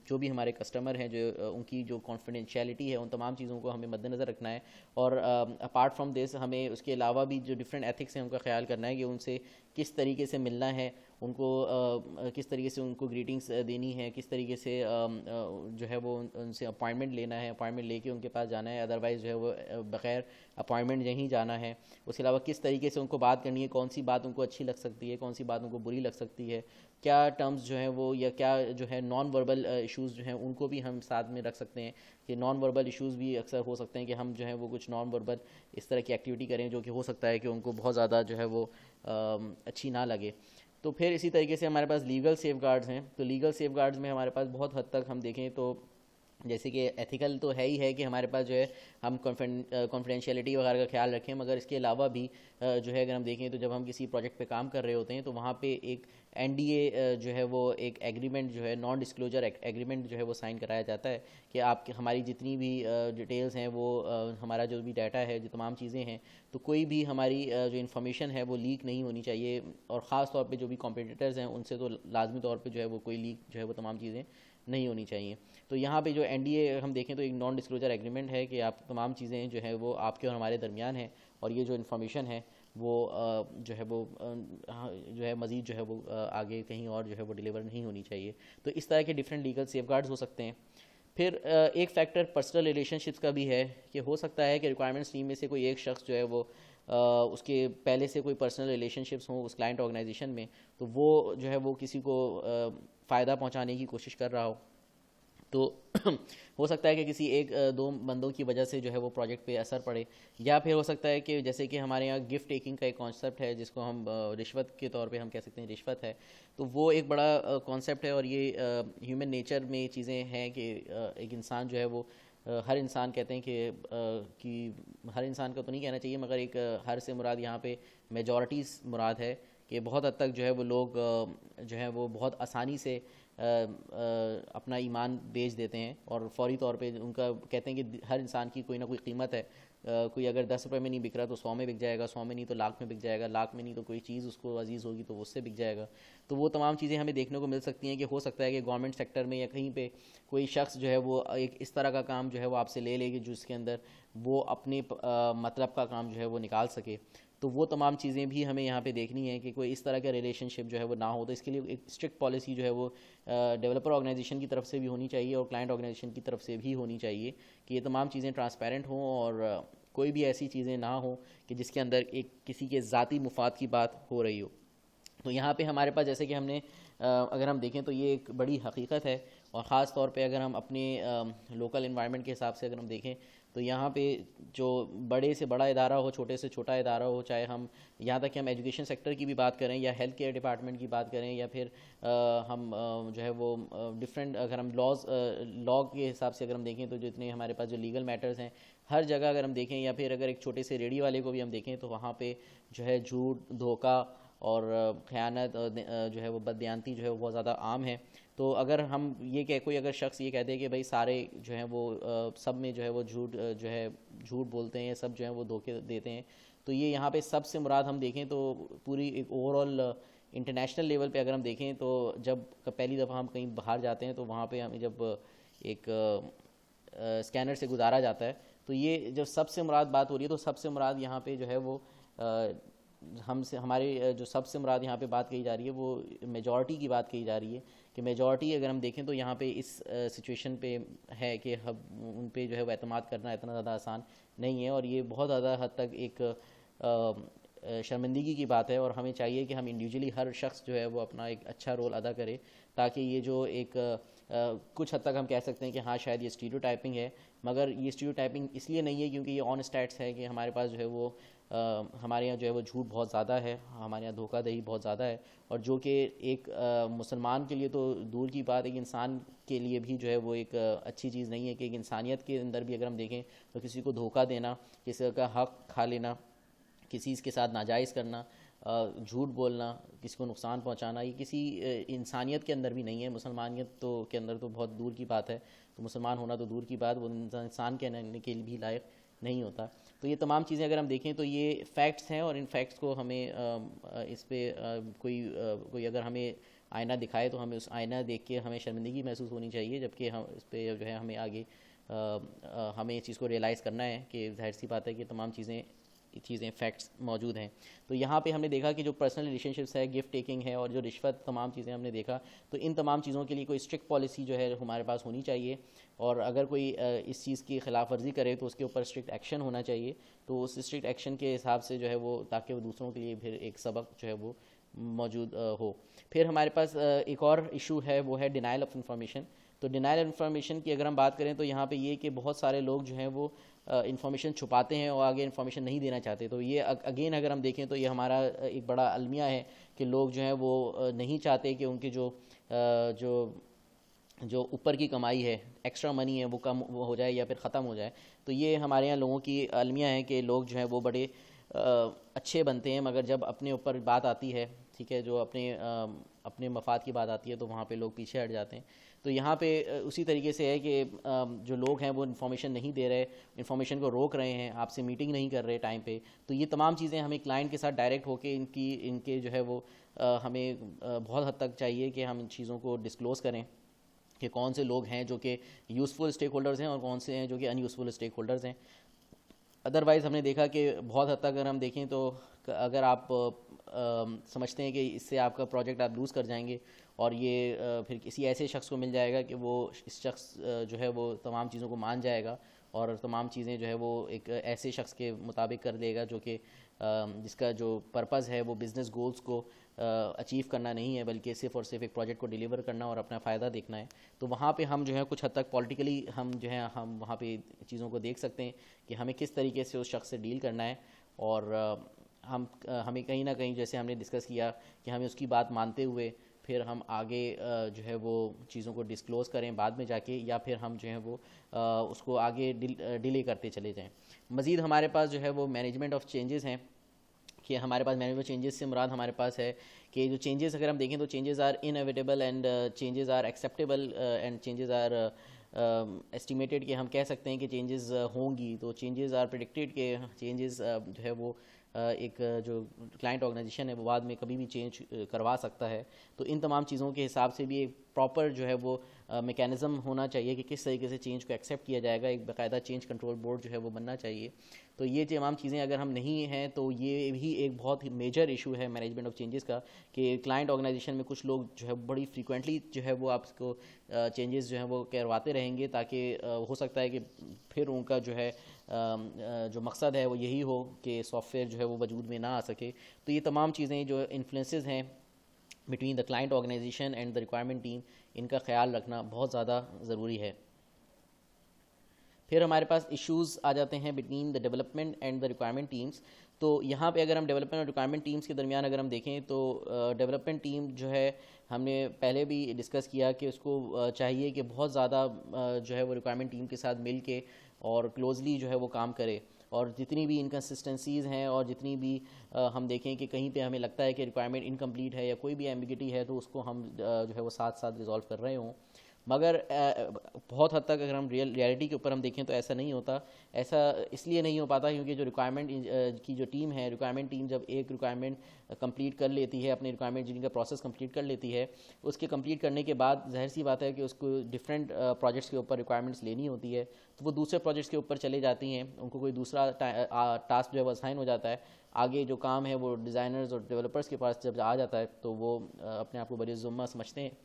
जो भी हमारे कस्टमर हैं, जो उनकी जो कॉन्फिडेंशियलिटी है, उन तमाम चीज़ों को हमें मद्देनज़र रखना है। और अपार्ट फ्रॉम दिस हमें उसके अलावा भी जो डिफरेंट एथिक्स हैं उनका ख्याल करना है कि उनसे किस तरीके से मिलना है, उनको किस तरीके से उनको ग्रीटिंग्स देनी है, किस तरीके से जो है वो उनसे अपॉइंटमेंट लेना है, अपॉइंटमेंट लेके उनके पास जाना है, अदरवाइज़ जो है वो बग़ैर अपॉइंटमेंट यहीं जाना है। उसके अलावा किस तरीके से उनको बात करनी है, कौन सी बात उनको अच्छी लग सकती है, कौन सी बात उनको बुरी लग सकती है, क्या टर्म्स जो हैं वो या क्या जो है नॉन वर्बल इश्यूज़ जो हैं उनको भी हम साथ में रख सकते हैं कि नॉन वर्बल इश्यूज़ भी अक्सर हो सकते हैं कि हम जो है वो कुछ नॉन वर्बल इस तरह की एक्टिविटी करें जो कि हो सकता है कि उनको बहुत ज़्यादा जो है वो अच्छी ना लगे। तो फिर इसी तरीके से हमारे पास लीगल सेफगार्ड्स हैं। तो लीगल सेफगार्ड्स में हमारे पास बहुत हद तक हम देखें तो जैसे कि एथिकल तो है ही है कि हमारे पास जो है हम कॉन्फिडेंशियलिटी वगैरह का ख्याल रखें, मगर इसके अलावा भी जो है अगर हम देखें तो जब हम किसी प्रोजेक्ट पे काम कर रहे होते हैं तो वहाँ पे एक एनडीए जो है वो एक एग्रीमेंट जो है नॉन डिस्क्लोजर एग्रीमेंट जो है वो साइन कराया जाता है कि आप हमारी जितनी भी डिटेल्स हैं वो हमारा जो भी डाटा है, जो तमाम चीज़ें हैं, तो कोई भी हमारी जो इन्फॉर्मेशन है वो लीक नहीं होनी चाहिए। और ख़ास तौर पे जो भी कॉम्पिटिटर्स हैं उनसे तो लाजमी तौर पे जो है वो कोई लीक जो है वो तमाम चीज़ें नहीं होनी चाहिए। तो यहाँ पे जो एनडीए हम देखें तो एक नॉन डिस्क्लोजर एग्रीमेंट है कि आप तमाम चीज़ें जो है वो आपके और हमारे दरमियान है, और ये जो इन्फॉर्मेशन है वो जो है वो जो है मज़ीद जो है वो आगे कहीं और जो है वो डिलीवर नहीं होनी चाहिए। तो इस तरह के डिफरेंट लीगल सेफगार्ड्स हो सकते हैं। फिर एक फैक्टर पर्सनल रिलेशनशिप्स का भी है कि हो सकता है कि रिक्वायरमेंट्स टीम में से कोई एक शख्स जो है वो उसके पहले से कोई पर्सनल रिलेशनशिप्स हों उस क्लाइंट ऑर्गेनाइजेशन में, तो वो जो है वो किसी को फ़ायदा पहुंचाने की कोशिश कर रहा हो। तो हो सकता है कि किसी एक दो बंदों की वजह से जो है वो प्रोजेक्ट पे असर पड़े, या फिर हो सकता है कि जैसे कि हमारे यहाँ गिफ्ट टेकिंग का एक कॉन्सेप्ट है जिसको हम रिश्वत के तौर पे हम कह सकते हैं रिश्वत है, तो वो एक बड़ा कॉन्सेप्ट है। और ये ह्यूमन नेचर में चीज़ें हैं कि एक इंसान जो है वो हर इंसान कहते हैं कि हर इंसान का तो नहीं कहना चाहिए, मगर एक हर से मुराद यहाँ पे मेजॉरिटीज़ मुराद है कि बहुत हद तक जो है वो लोग जो है वो बहुत आसानी से अपना ईमान बेच देते हैं, और फौरी तौर पे उनका कहते हैं कि हर इंसान की कोई ना कोई कीमत है। कोई अगर 10 रुपये में नहीं बिक रहा तो 100 में बिक जाएगा, 100 में नहीं तो लाख में बिक जाएगा, लाख में नहीं तो कोई चीज़ उसको अजीज़ होगी तो वो उससे बिक जाएगा। तो वो तमाम चीज़ें हमें देखने को मिल सकती हैं कि हो सकता है कि गवर्नमेंट सेक्टर में या कहीं पे कोई शख्स जो है वो एक इस तरह का काम जो है वो आपसे ले लेगी जिसके अंदर वो अपने मतलब का काम जो है वो निकाल सके। तो वो तमाम चीज़ें भी हमें यहाँ पे देखनी है कि कोई इस तरह का रिलेशनशिप जो है वो ना हो। तो इसके लिए एक स्ट्रिक्ट पॉलिसी जो है वो डेवलपर ऑर्गेनाइजेशन की तरफ से भी होनी चाहिए और क्लाइंट ऑर्गेनाइजेशन की तरफ से भी होनी चाहिए कि ये तमाम चीज़ें ट्रांसपेरेंट हों और कोई भी ऐसी चीज़ें ना हो कि जिसके अंदर एक किसी के ज़ाती मुफाद की बात हो रही हो। तो यहाँ पे हमारे पास जैसे कि हमने अगर हम देखें तो ये एक बड़ी हकीकत है, और ख़ास तौर पे अगर हम अपने लोकल इन्वायरमेंट के हिसाब से अगर हम देखें तो यहाँ पे जो बड़े से बड़ा इदारा हो, छोटे से छोटा इदारा हो, चाहे हम यहाँ तक कि हम एजुकेशन सेक्टर की भी बात करें या हेल्थ केयर डिपार्टमेंट की बात करें, या फिर हम जो है वो डिफरेंट अगर हम लॉ के हिसाब से अगर हम देखें तो जितने हमारे पास जो लीगल मैटर्स हैं हर जगह अगर हम देखें, या फिर अगर एक छोटे से रेडी वाले को भी हम देखें तो वहाँ पे जो है झूठ, धोखा और ख़यानत जो है वो बददियानती जो है वो बहुत ज़्यादा आम है। तो अगर हम ये कह कोई अगर शख्स ये कह दे कि भाई सारे जो हैं वो सब में जो है वो झूठ बोलते हैं, सब जो है वो धोखे देते हैं, तो ये यहाँ पे सब से मुराद हम देखें तो पूरी एक ओवरऑल इंटरनेशनल लेवल पे अगर हम देखें तो जब पहली दफ़ा हम कहीं बाहर जाते हैं तो वहाँ पे हमें जब एक स्कैनर से गुजारा जाता है। तो ये जब सबसे मुराद बात हो रही है तो सबसे मुराद यहाँ पे जो है वो हमसे हमारे जो सबसे मुराद यहाँ पे बात कही जा रही है वो मेजॉरिटी की बात कही जा रही है कि मेजॉरिटी अगर हम देखें तो यहाँ पे इस सिचुएशन पे है कि हम उन पे जो है वो एतमाद करना इतना ज़्यादा आसान नहीं है, और ये बहुत ज़्यादा हद तक एक शर्मिंदगी की बात है। और हमें चाहिए कि हम इंडिविजुअली हर शख्स जो है वो अपना एक अच्छा रोल अदा करे, ताकि ये जो एक कुछ हद तक हम कह सकते हैं कि हाँ शायद ये स्टीरियोटाइपिंग है, मगर ये स्टीरियोटाइपिंग इसलिए नहीं है क्योंकि ये ऑन स्टैट्स है कि हमारे पास जो है वो हमारे यहाँ जो है वो झूठ बहुत ज़्यादा है, हमारे यहाँ धोखाधड़ी बहुत ज़्यादा है, और जो कि एक मुसलमान के लिए तो दूर की बात, एक इंसान के लिए भी जो है वो एक अच्छी चीज़ नहीं है कि एक इंसानियत के अंदर भी अगर हम देखें तो किसी को धोखा देना, किसी का हक खा लेना, किसी के साथ नाजायज़ करना, झूठ बोलना, किसी को नुकसान पहुंचाना, ये किसी इंसानियत के अंदर भी नहीं है। मुसलमानियत तो के अंदर तो बहुत दूर की बात है, तो मुसलमान होना तो दूर की बात, वो इंसान कहने के लिए भी लायक नहीं होता। तो ये तमाम चीज़ें अगर हम देखें तो ये फैक्ट्स हैं, और इन फैक्ट्स को हमें इस पर कोई अगर हमें आईना दिखाए तो हमें उस आईना देख के हमें शर्मिंदगी महसूस होनी चाहिए, जबकि हम इस पर जो है हमें आगे हमें इस चीज़ को रियलाइज़ करना है कि जाहिर सी बात है कि तमाम चीज़ें फैक्ट्स मौजूद हैं। तो यहाँ पे हमने देखा कि जो पर्सनल रिलेशनशिप्स है, गिफ्ट टेकिंग है, और जो रिश्वत, तमाम चीज़ें हमने देखा। तो इन तमाम चीज़ों के लिए कोई स्ट्रिक्ट पॉलिसी जो है हमारे पास होनी चाहिए, और अगर कोई इस चीज़ की खिलाफ वर्जी करे तो उसके ऊपर स्ट्रिक्ट एक्शन होना चाहिए। तो उस स्ट्रिक्ट एक्शन के हिसाब से जो है वो, ताकि वो दूसरों के लिए फिर एक सबक जो है वो मौजूद हो। फिर हमारे पास एक और इशू है, वो है डिनाइल ऑफ इंफॉर्मेशन। तो डिनाइल ऑफ इंफॉर्मेशन की अगर हम बात करें तो यहाँ पे ये कि बहुत सारे लोग जो हैं वो इंफॉर्मेशन छुपाते हैं और आगे इंफॉर्मेशन नहीं देना चाहते। तो ये अगेन अगर हम देखें तो ये हमारा एक बड़ा अलमिया है कि लोग जो हैं वो नहीं चाहते कि उनके जो ऊपर की कमाई है, एक्स्ट्रा मनी है, वो कम हो जाए या फिर ख़त्म हो जाए। तो ये हमारे यहाँ लोगों की अलमिया है कि लोग जो हैं वो बड़े अच्छे बनते हैं, मगर जब अपने ऊपर बात आती है, ठीक है, जो अपने मफाद की बात आती है तो वहाँ पे लोग पीछे हट जाते हैं। तो यहाँ पे उसी तरीके से है कि जो लोग हैं वो इन्फॉर्मेशन नहीं दे रहे, इन्फॉर्मेशन को रोक रहे हैं, आपसे मीटिंग नहीं कर रहे टाइम पे। तो ये तमाम चीज़ें हमें क्लाइंट के साथ डायरेक्ट होके इनके जो है वो हमें बहुत हद तक चाहिए कि हम इन चीज़ों को डिस्क्लोज़ करें कि कौन से लोग हैं जो कि यूज़फुल स्टेक होल्डर्स हैं और कौन से हैं जो कि अनयूज़फुल स्टेक होल्डर्स हैं। अदरवाइज़ हमने देखा कि बहुत हद तक अगर हम देखें तो अगर आप समझते हैं कि इससे आपका प्रोजेक्ट आप लूज़ कर जाएंगे, और ये फिर किसी ऐसे शख्स को मिल जाएगा कि वो इस शख्स जो है वो तमाम चीज़ों को मान जाएगा और तमाम चीज़ें जो है वो एक ऐसे शख्स के मुताबिक कर देगा जो कि जिसका जो पर्पज़ है वो बिज़नेस गोल्स को अचीव करना नहीं है, बल्कि सिर्फ़ और सिर्फ एक प्रोजेक्ट को डिलीवर करना और अपना फ़ायदा देखना है। तो वहाँ पे हम जो है कुछ हद तक पॉलिटिकली हम जो है हम वहाँ पे चीज़ों को देख सकते हैं कि हमें किस तरीके से उस शख्स से डील करना है, और हमें कहीं ना कहीं, जैसे हमने डिस्कस किया, कि हमें उसकी बात मानते हुए फिर हम आगे जो है वो चीज़ों को डिस्क्लोज़ करें बाद में जाके, या फिर हम जो है वो उसको आगे डिले करते चले जाएं। मज़ीद हमारे पास जो है वो मैनेजमेंट ऑफ चेंजेस हैं, कि हमारे पास मैनेजमेंट चेंजेस से मुराद हमारे पास है कि जो चेंजेस अगर हम देखें तो changes are inevitable and changes are acceptable and changes are estimated, कि हम कह सकते हैं कि चेंजेस होंगी। तो चेंजेस आर प्रेडिक्टेड, के चेंजेस जो है वो एक जो क्लाइंट ऑर्गेनाइजेशन है वो बाद में कभी भी चेंज करवा सकता है। तो इन तमाम चीज़ों के हिसाब से भी एक प्रॉपर जो है वो मेकैनिज़म होना चाहिए कि किस तरीके से चेंज को एक्सेप्ट किया जाएगा। एक बाकायदा चेंज कंट्रोल बोर्ड जो है वो बनना चाहिए। तो ये तमाम चीज़ें अगर हम नहीं हैं तो ये भी एक बहुत ही मेजर इशू है मैनेजमेंट ऑफ चेंजेस का, कि क्लाइंट ऑर्गेनाइजेशन में कुछ लोग जो है बड़ी फ्रीक्वेंटली जो है वो आपको चेंजेस जो है वो करवाते रहेंगे, ताकि हो सकता है कि फिर उनका जो है जो मकसद है वो यही हो कि सॉफ्टवेयर जो है वो वजूद में ना आ सके। तो ये तमाम चीज़ें जो इन्फ्लुएंसेस हैं between the client organisation and the requirement team, इनका ख्याल रखना बहुत ज़्यादा ज़रूरी है। फिर हमारे पास इश्यूज़ आ जाते हैं between the development and the requirement teams. तो यहाँ पे अगर हम डेवलपमेंट और रिक्वायरमेंट टीम्स के दरमियान अगर हम देखें तो डेवलपमेंट टीम जो है, हमने पहले भी डिस्कस किया कि उसको चाहिए कि बहुत ज़्यादा जो है वो रिक्वायरमेंट टीम के साथ मिल के और क्लोजली जो है वो काम करे, और जितनी भी इनकन्सिस्टेंसीज़ हैं और जितनी भी हम देखें कि कहीं पे हमें लगता है कि रिक्वायरमेंट इनकम्प्लीट है या कोई भी एम्बिगिटी है, तो उसको हम जो है वो साथ साथ रिजॉल्व कर रहे हों। मगर बहुत हद तक अगर हम रियलिटी के ऊपर हम देखें तो ऐसा नहीं होता। ऐसा इसलिए नहीं हो पाता क्योंकि जो रिक्वायरमेंट की जो टीम है, रिक्वायरमेंट टीम जब एक रिक्वायरमेंट कंप्लीट कर लेती है, अपनी रिक्वायरमेंट जिनका प्रोसेस कंप्लीट कर लेती है, उसके कंप्लीट करने के बाद जाहिर सी बात है कि उसको डिफरेंट प्रोजेक्ट्स के ऊपर रिक्वायरमेंट्स लेनी होती है, तो वो दूसरे प्रोजेक्ट्स के ऊपर चले जाती हैं, उनको कोई दूसरा टास्क जो है वो असाइन हो जाता है। आगे जो काम है वो डिज़ाइनर्स और डेवलपर्स के पास जब आ जाता है तो वो अपने आप को बड़ी ज़ुम्मा समझते हैं।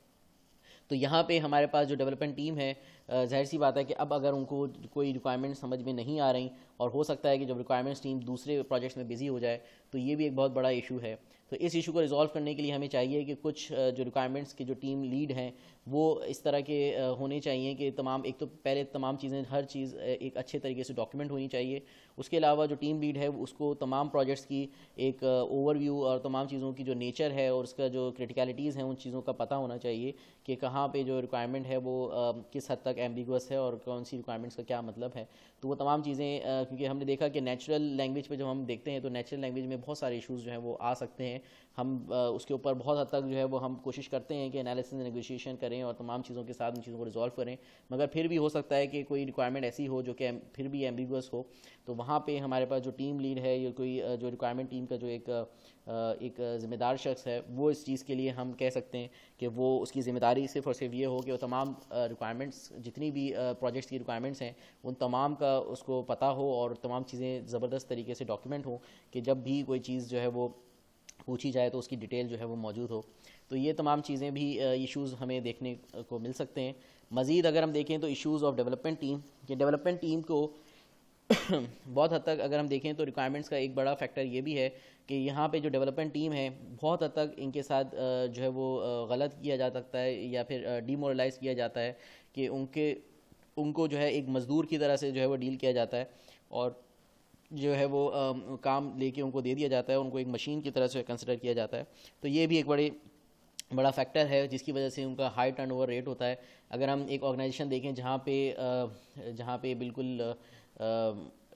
तो यहाँ पे हमारे पास जो डेवलपमेंट टीम है, जाहिर सी बात है कि अब अगर उनको कोई रिक्वायरमेंट समझ में नहीं आ रही, और हो सकता है कि जब रिक्वायरमेंट्स टीम दूसरे प्रोजेक्ट्स में बिजी हो जाए, तो ये भी एक बहुत बड़ा इशू है। तो इस इशू को रिजॉल्व करने के लिए हमें चाहिए कि कुछ जो रिक्वायरमेंट्स के जो टीम लीड हैं वो इस तरह के होने चाहिए कि तमाम, एक तो पहले तमाम चीज़ें, हर चीज़ एक अच्छे तरीके से डॉक्यूमेंट होनी चाहिए। उसके अलावा जो टीम लीड है उसको तमाम प्रोजेक्ट्स की एक ओवरव्यू और तमाम चीज़ों की जो नेचर है और उसका जो क्रिटिकलिटीज़ हैं उन चीज़ों का पता होना चाहिए कि कहाँ पे जो रिक्वायरमेंट है वो किस हद तक एम्बिगुअस है और कौन सी रिक्वायरमेंट्स का क्या मतलब है। तो वो तमाम चीज़ें, क्योंकि हमने देखा कि नेचुरल लैंग्वेज पे जब हम देखते हैं तो नेचुरल लैंग्वेज में बहुत सारे इश्यूज़ जो हैं वो आ सकते हैं। हम उसके ऊपर बहुत हद तक जो है वो हम कोशिश करते हैं कि एनालिसिस नेगोशिएशन करें और तमाम चीज़ों के साथ उन चीज़ों को रिजॉल्व करें, मगर फिर भी हो सकता है कि कोई रिक्वायरमेंट ऐसी हो जो कि फिर भी एम्बिगुअस हो। तो वहाँ पे हमारे पास जो टीम लीड है या कोई जो रिक्वायरमेंट टीम का जो एक ज़िम्मेदार शख्स है, वो इस चीज़ के लिए हम कह सकते हैं कि वो उसकी ज़िम्मेदारी सिर्फ और सिर्फ ये हो कि वो तमाम रिक्वायरमेंट्स, जितनी भी प्रोजेक्ट्स की रिक्वायरमेंट्स हैं, उन तमाम का उसको पता हो और तमाम चीज़ें ज़बरदस्त तरीके से डॉक्यूमेंट हो कि जब भी कोई चीज़ जो है वो पूछी जाए तो उसकी डिटेल जो है वो मौजूद हो। तो ये तमाम चीज़ें भी इश्यूज़ हमें देखने को मिल सकते हैं। मज़ीद अगर हम देखें तो इश्यूज़ ऑफ डेवलपमेंट टीम, कि डेवलपमेंट टीम को बहुत हद तक अगर हम देखें तो रिक्वायरमेंट्स का एक बड़ा फैक्टर ये भी है कि यहाँ पे जो डेवलपमेंट टीम है बहुत हद तक इनके साथ जो है वो गलत किया जा सकता है या फिर डीमोरलाइज़ किया जाता है कि उनको जो है एक मज़दूर की तरह से जो है वो डील किया जाता है और जो है वो काम लेके उनको दे दिया जाता है, उनको एक मशीन की तरह से कंसिडर किया जाता है। तो ये भी एक बड़ा फैक्टर है जिसकी वजह से उनका हाई टर्नओवर रेट होता है। अगर हम एक ऑर्गेनाइजेशन देखें जहाँ पे बिल्कुल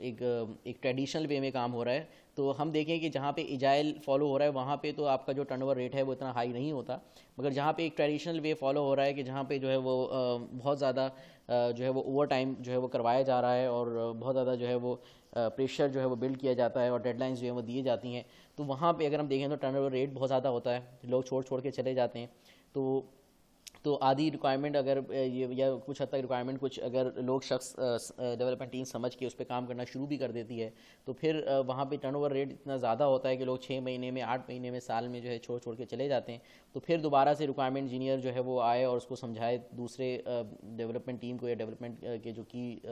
एक ट्रेडिशनल वे में काम हो रहा है, तो हम देखें कि जहाँ पे एजाइल फॉलो हो रहा है वहाँ पे तो आपका जो टर्नओवर रेट है वो इतना हाई नहीं होता, मगर जहाँ पे एक ट्रेडिशनल वे फॉलो हो रहा है कि जहाँ पे जो है वो बहुत ज़्यादा जो है वो ओवर टाइम जो है वो करवाया जा रहा है और बहुत ज़्यादा जो है वो प्रेशर जो है वो बिल्ड किया जाता है और डेडलाइंस जो है वो दिए जाती हैं, तो वहाँ पे अगर हम देखें तो टर्नओवर रेट बहुत ज़्यादा होता है, लोग छोड़ के चले जाते हैं। तो आधी रिक्वायरमेंट अगर ये या कुछ हद तक रिक्वायरमेंट कुछ अगर लोग शख्स डेवलपमेंट टीम समझ के उस पर काम करना शुरू भी कर देती है, तो फिर वहाँ पे टर्नओवर रेट इतना ज़्यादा होता है कि लोग 6 महीने में, 8 महीने में, साल में जो है छोड़ के चले जाते हैं। तो फिर दोबारा से रिक्वायरमेंट इंजीनियर जो है वो आए और उसको समझाए दूसरे डेवलपमेंट टीम को या डेवलपमेंट के जो की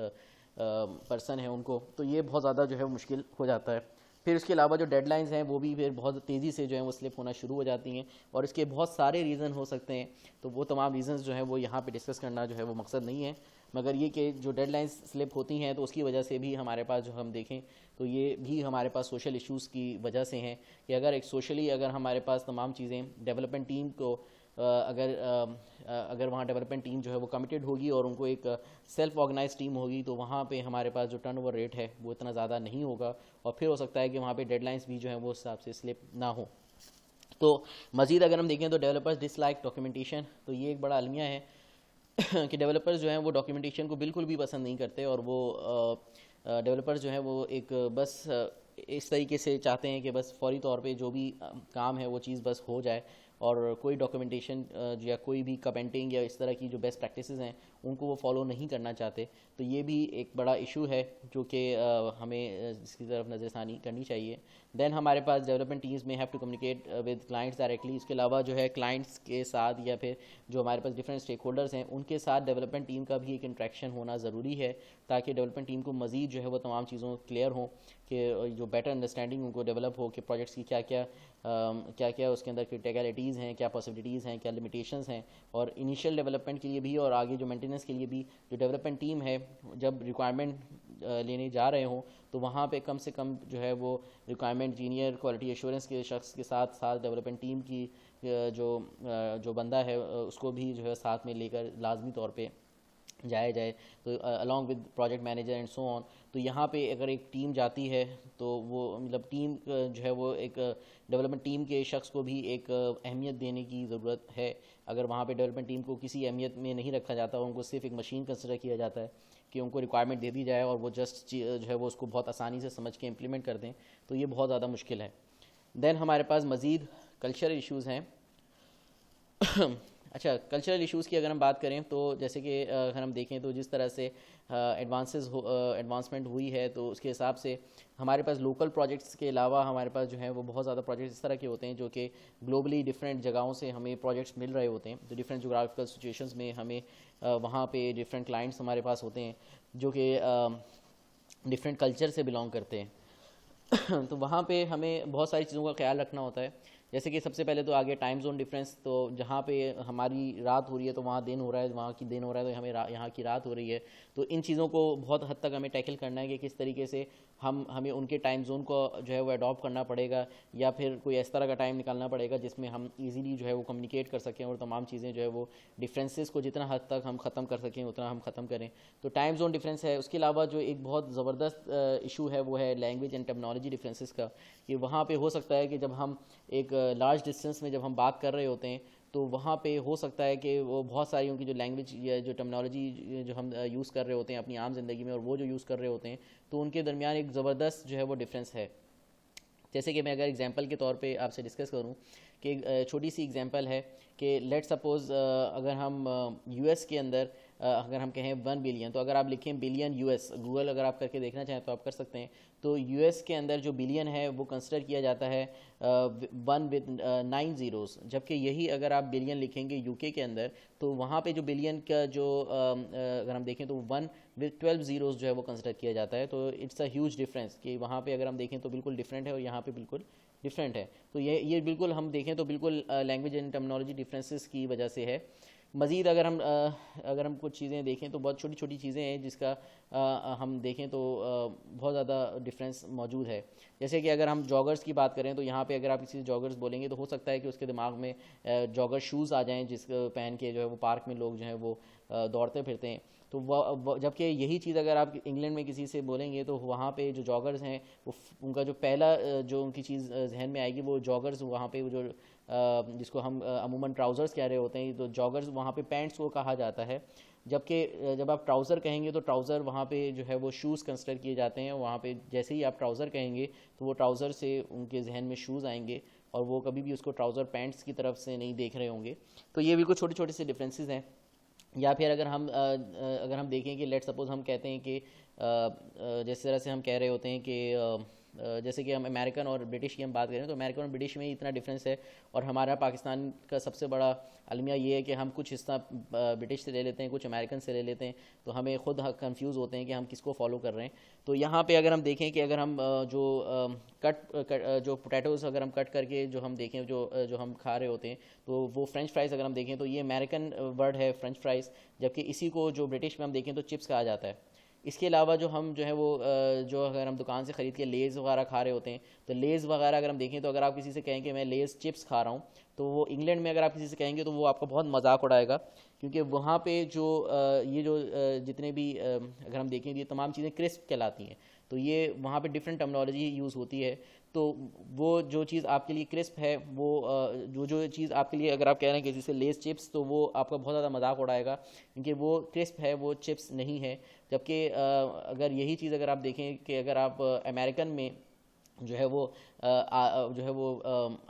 पर्सन है उनको, तो ये बहुत ज़्यादा जो है मुश्किल हो जाता है। फिर उसके अलावा जो डेडलाइंस हैं वो भी फिर बहुत तेज़ी से जो है वो स्लिप होना शुरू हो जाती हैं और इसके बहुत सारे रीज़न हो सकते हैं। तो वो तमाम रीज़न्स जो है वो यहाँ पे डिस्कस करना जो है वो मकसद नहीं है, मगर ये कि जो डेडलाइंस स्लिप होती हैं तो उसकी वजह से भी हमारे पास जो हम देखें तो ये भी हमारे पास सोशल इश्यूज़ की वजह से हैं कि अगर एक सोशली अगर हमारे पास तमाम चीज़ें डेवलपमेंट टीम को अगर वहाँ डेवलपमेंट टीम जो है वो कमिटेड होगी और उनको एक सेल्फ ऑर्गेनाइज टीम होगी, तो वहाँ पे हमारे पास जो टर्नओवर रेट है वो इतना ज़्यादा नहीं होगा और फिर हो सकता है कि वहाँ पे डेडलाइंस भी जो है वो उस हिसाब से स्लिप ना हो। तो मज़ीद अगर हम देखें तो डेवलपर्स डिसलाइक डॉक्यूमेंटेशन, तो ये एक बड़ा अलमिया है कि डेवलपर्स जो हैं वो डॉक्यूमेंटेशन को बिल्कुल भी पसंद नहीं करते और वो डेवलपर्स जो हैं वो एक बस इस तरीके से चाहते हैं कि बस फौरी तौर पे जो भी काम है वो चीज़ बस हो जाए और कोई डॉक्यूमेंटेशन या कोई भी कमेंटिंग या इस तरह की जो बेस्ट प्रैक्टिसेस हैं उनको वो फॉलो नहीं करना चाहते। तो ये भी एक बड़ा इशू है जो कि हमें इसकी तरफ नज़रसानी करनी चाहिए। देन हमारे पास डेवलपमेंट टीम्स में have to communicate with clients directly, इसके अलावा जो है क्लाइंट्स के साथ या फिर जो हमारे पास डिफरेंट स्टेक होल्डर्स हैं उनके साथ डेवलपमेंट टीम का भी एक इंट्रैक्शन होना ज़रूरी है ताकि डेवलपमेंट टीम को मज़ीद जो है वो तमाम चीज़ों क्लियर हों कि जो बेटर अंडरस्टैंडिंग उनको डेवलप हो कि प्रोजेक्ट्स की क्या क्या उसके अंदर क्रिटिकलिटीज़ हैं, क्या पॉसिबिलिटीज़ हैं, क्या लिमिटेशंस हैं, और इनिशियल डेवलपमेंट के लिए भी और आगे जो मेंटेनेंस के लिए भी जो डेवलपमेंट टीम है जब रिक्वायरमेंट लेने जा रहे हों तो वहाँ पे कम से कम जो है वो रिक्वायरमेंट इंजीनियर, क्वालिटी एश्योरेंस के शख्स के साथ साथ डेवलपमेंट टीम की जो बंदा है उसको भी जो है साथ में लेकर लाजमी तौर पे जाया जाए, तो along with project manager and so on. तो यहाँ पे अगर एक टीम जाती है तो वो मतलब टीम जो है वो एक डेवलपमेंट टीम के शख्स को भी एक अहमियत देने की ज़रूरत है। अगर वहाँ पे डेवलपमेंट टीम को किसी अहमियत में नहीं रखा जाता, उनको सिर्फ एक मशीन कंसिडर किया जाता है कि उनको रिक्वायरमेंट दे दी जाए और वो जस्ट जो है वो उसको बहुत आसानी से समझ के इम्प्लीमेंट कर दें, तो ये बहुत ज़्यादा मुश्किल है। देन हमारे पास मज़ीद कल्चरल इश्यूज़ हैं। अच्छा, कल्चरल इश्यूज़ की अगर हम बात करें तो जैसे कि अगर हम देखें तो जिस तरह से एडवांसमेंट हुई है, तो उसके हिसाब से हमारे पास लोकल प्रोजेक्ट्स के अलावा हमारे पास जो है वो बहुत ज़्यादा प्रोजेक्ट्स इस तरह के होते हैं जो कि ग्लोबली डिफरेंट जगहों से हमें प्रोजेक्ट्स मिल रहे होते हैं। तो डिफरेंट जोग्राफिकल सिचुएशंस में हमें वहाँ पे डिफरेंट क्लाइंट्स हमारे पास होते हैं जो कि डिफरेंट कल्चर से बिलोंग करते हैं। तो वहाँ पे हमें बहुत सारी चीज़ों का ख्याल रखना होता है। जैसे कि सबसे पहले तो आगे टाइम जोन डिफरेंस, तो जहाँ पे हमारी रात हो रही है तो वहाँ दिन हो रहा है, वहाँ की दिन हो रहा है तो हमें यहाँ की रात हो रही है। तो इन चीज़ों को बहुत हद तक हमें टैकल करना है कि किस तरीके से हमें उनके टाइम जोन को जो है वो अडॉप्ट करना पड़ेगा, या फिर कोई इस तरह का टाइम निकालना पड़ेगा जिसमें हम इजीली जो है वो कम्युनिकेट कर सकें और तमाम चीज़ें जो है वो डिफरेंसेस को जितना हद तक हम ख़त्म कर सकें उतना हम ख़त्म करें। तो टाइम जोन डिफरेंस है। उसके अलावा जो एक बहुत ज़बरदस्त इशू है वो है लैंग्वेज एंड टेक्नोलॉजी डिफरेंसेस का, कि वहाँ पे हो सकता है कि जब हम एक लार्ज डिस्टेंस में जब हम बात कर रहे होते हैं तो वहाँ पे हो सकता है कि वो बहुत सारी उनकी जो लैंग्वेज या जो टर्मिनोलॉजी जो हम यूज़ कर रहे होते हैं अपनी आम ज़िंदगी में और वो जो यूज़ कर रहे होते हैं, तो उनके दरमियान एक ज़बरदस्त जो है वो डिफरेंस है। जैसे कि मैं अगर एग्जांपल के तौर पे आपसे डिस्कस करूं कि छोटी सी एग्जांपल है कि लेट सपोज़ अगर हम यूएस के अंदर अगर हम कहें 1 बिलियन, तो अगर आप लिखें बिलियन यूएस, गूगल अगर आप करके देखना चाहें तो आप कर सकते हैं। तो यूएस के अंदर जो बिलियन है वो कंसिडर किया जाता है 1 विद 9 ज़ीरोज़, जबकि यही अगर आप बिलियन लिखेंगे यूके के अंदर तो वहाँ पे जो बिलियन का जो अगर हम देखें तो 1 विद 12 ज़ीरोज़ जो है वो कंसिडर किया जाता है। तो इट्स अ ह्यूज डिफरेंस कि वहाँ पे अगर हम देखें तो बिल्कुल डिफरेंट है और यहाँ पे बिल्कुल डिफरेंट है। तो ये बिल्कुल हम देखें तो बिल्कुल लैंग्वेज एंड टर्मिनोलॉजी डिफरेंसेस की वजह से है। मज़ीद अगर हम कुछ चीज़ें देखें तो बहुत छोटी छोटी चीज़ें हैं जिसका हम देखें तो बहुत ज़्यादा डिफरेंस मौजूद है। जैसे कि अगर हम जॉगर्स की बात करें तो यहाँ पे अगर आप किसी से जॉगर्स बोलेंगे तो हो सकता है कि उसके दिमाग में जॉगर शूज़ आ जाएं जिसको पहन के जो है वो पार्क में लोग जो है वो दौड़ते फिरते हैं। तो जबकि यही चीज़ अगर आप इंग्लैंड में किसी से बोलेंगे तो वहाँ पे जो जॉगर्स हैं वो उनका जो पहला जो उनकी चीज़ जहन में आएगी वो जॉगर्स, वहाँ पे वो जो जिसको हम अमूमन ट्राउज़र्स कह रहे होते हैं, तो जॉगर्स वहाँ पे पैंट्स को कहा जाता है। जबकि जब आप ट्राउज़र कहेंगे तो ट्राउज़र वहाँ पे जो है वो शूज़ कंसिडर किए जाते हैं। वहाँ पे जैसे ही आप ट्राउज़र कहेंगे तो वो ट्राउज़र से उनके जहन में शूज़ आएंगे और वो कभी भी उसको ट्राउज़र पैंट्स की तरफ से नहीं देख रहे होंगे। तो ये बिल्कुल छोटे छोटे से डिफरेंसेस हैं। या फिर अगर हम देखें कि लेट सपोज़ हम कहते हैं कि जिस तरह से हम कह रहे होते हैं कि जैसे कि हम अमेरिकन और ब्रिटिश की हम बात करें तो अमेरिकन और ब्रिटिश में ही इतना डिफरेंस है, और हमारा पाकिस्तान का सबसे बड़ा अलमिया ये है कि हम कुछ हिस्सा ब्रिटिश से ले लेते हैं, कुछ अमेरिकन से ले लेते हैं, तो हमें खुद कंफ्यूज होते हैं कि हम किसको फॉलो कर रहे हैं। तो यहाँ पे अगर हम देखें कि अगर हम जो पोटैटोज़ अगर हम कट करके जो हम देखें जो हम खा रहे होते हैं तो वो फ्रेंच फ्राइज़ अगर हम देखें तो ये अमेरिकन वर्ड है फ्रेंच फ्राइज़, जबकि इसी को जो ब्रिटिश में हम देखें तो चिप्स कहा जाता है। इसके अलावा जो हम जो है वो जो अगर हम दुकान से ख़रीद के लेज़ वगैरह खा रहे होते हैं तो लेज़ वगैरह अगर हम देखें तो अगर आप किसी से कहें कि मैं लेज़ चिप्स खा रहा हूँ तो वो इंग्लैंड में अगर आप किसी से कहेंगे तो वो आपका बहुत मजाक उड़ाएगा, क्योंकि वहाँ पे जो ये जो जितने भी अगर हम देखें ये तमाम चीज़ें क्रिस्प कहलाती हैं, तो ये वहाँ पे डिफरेंट टर्मिनोलॉजी यूज़ होती है। तो वो जो चीज़ आपके लिए क्रिस्प है वो जो चीज़ आपके लिए अगर आप कह रहे हैं कि जैसे लेस चिप्स, तो वो आपका बहुत ज़्यादा मजाक उड़ाएगा क्योंकि वो क्रिस्प है, वो चिप्स नहीं है। जबकि अगर यही चीज़ अगर आप देखें कि अगर आप अमेरिकन में जो है वो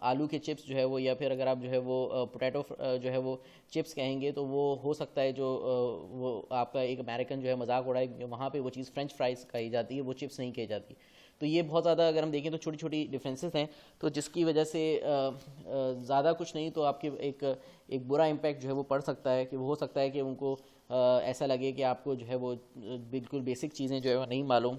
आलू के चिप्स जो है वो, या फिर अगर आप जो है वो पोटैटो जो है वो चिप्स कहेंगे तो वो हो सकता है जो वो आपका एक अमेरिकन जो है मजाक उड़ाए, वहाँ पे वो चीज़ फ्रेंच फ्राइज़ कही जाती है, वो चिप्स नहीं कही जाती। तो ये बहुत ज़्यादा अगर हम देखें तो छोटी छोटी डिफरेंसेस हैं, तो जिसकी वजह से ज़्यादा कुछ नहीं तो आपके एक बुरा इम्पैक्ट जो है वो पड़ सकता है, कि वो हो सकता है कि उनको ऐसा लगे कि आपको जो है वो बिल्कुल बेसिक चीज़ें जो है वो नहीं मालूम,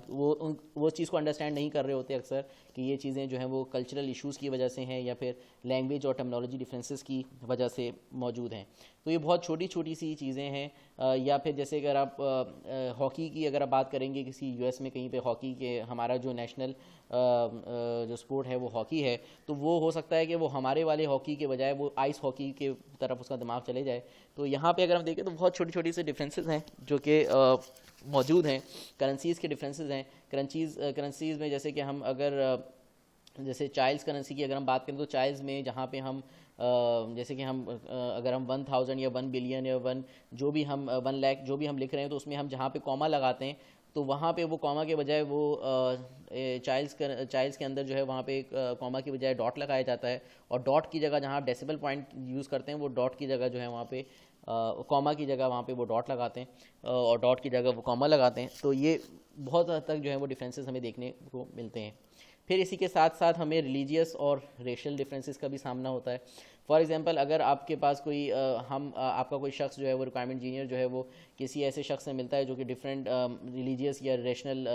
वो चीज़ को अंडरस्टैंड नहीं कर रहे होते अक्सर, कि ये चीज़ें जो हैं वो कल्चरल इश्यूज़ की वजह से हैं या फिर लैंग्वेज और टर्मिनोलॉजी डिफरेंसेस की वजह से मौजूद हैं। तो तो ये बहुत छोटी छोटी सी चीज़ें हैं। या फिर जैसे अगर आप हॉकी की अगर आप बात करेंगे, किसी यूएस में कहीं पे हॉकी के, हमारा जो नेशनल जो स्पोर्ट है वो हॉकी है, तो वो हो सकता है कि वो हमारे वाले हॉकी के बजाय वो आइस हॉकी के तरफ उसका दिमाग चले जाए। तो यहाँ पे अगर हम देखें तो बहुत छोटी छोटी से डिफरेंसेस हैं जो कि मौजूद हैं। करेंसीज़ के डिफरेंसेस हैं। करेंसीज़ में जैसे कि हम अगर जैसे चाइल्ड्स करेंसी की अगर हम बात करें तो चाइल्ड्स में जहाँ पे हम जैसे कि हम अगर हम 1000 या 1 बिलियन या 1 जो भी हम 1 लाख जो भी हम लिख रहे हैं, तो उसमें हम जहाँ पे कॉमा लगाते हैं तो वहाँ पे वो कॉमा के बजाय वो चाइल्ड्स के अंदर जो है वहाँ पे कॉमा की बजाय डॉट लगाया जाता है, और डॉट की जगह जहाँ आप डेसिमल पॉइंट यूज़ करते हैं वो डॉट की जगह जो है वहाँ पे कॉमा की जगह वहाँ पे वो डॉट लगाते हैं और डॉट की जगह वो कॉमा लगाते हैं। तो ये बहुत हद तक जो है वो डिफरेंसेस हमें देखने को मिलते हैं। फिर इसी के साथ साथ हमें रिलीजियस और रेशियल डिफरेंसेस का भी सामना होता है। फॉर एग्जांपल अगर आपके पास कोई आपका कोई शख्स जो है वो रिक्वायरमेंट इंजीनियर जो है वो किसी ऐसे शख्स से मिलता है जो कि डिफरेंट रिलीजियस या रेशनल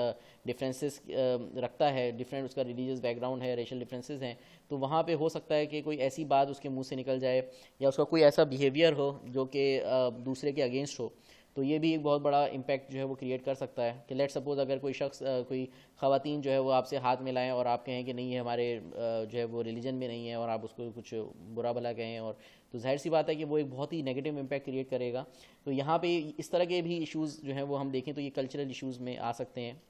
डिफरेंसेस रखता है, डिफरेंट उसका रिलीजियस बैकग्राउंड है, रेशियल डिफरेंसेस हैं, तो वहाँ पे हो सकता है कि कोई ऐसी बात उसके मुंह से निकल जाए या उसका कोई ऐसा बिहेवियर हो जो कि दूसरे के अगेंस्ट हो। तो ये भी एक बहुत बड़ा इम्पैक्ट जो है वो क्रिएट कर सकता है कि लेट सपोज अगर कोई शख्स कोई ख़वातीन जो है वो आपसे हाथ मिलाएं और आप कहें कि नहीं ये हमारे जो है वो रिलीजन में नहीं है, और आप उसको कुछ बुरा भला कहें, और तो जाहिर सी बात है कि वो एक बहुत ही नेगेटिव इम्पैक्ट क्रिएट करेगा। तो यहाँ पे इस तरह के भी इश्यूज़ जो हैं वो हम देखें तो ये कल्चरल इश्यूज़ में आ सकते हैं।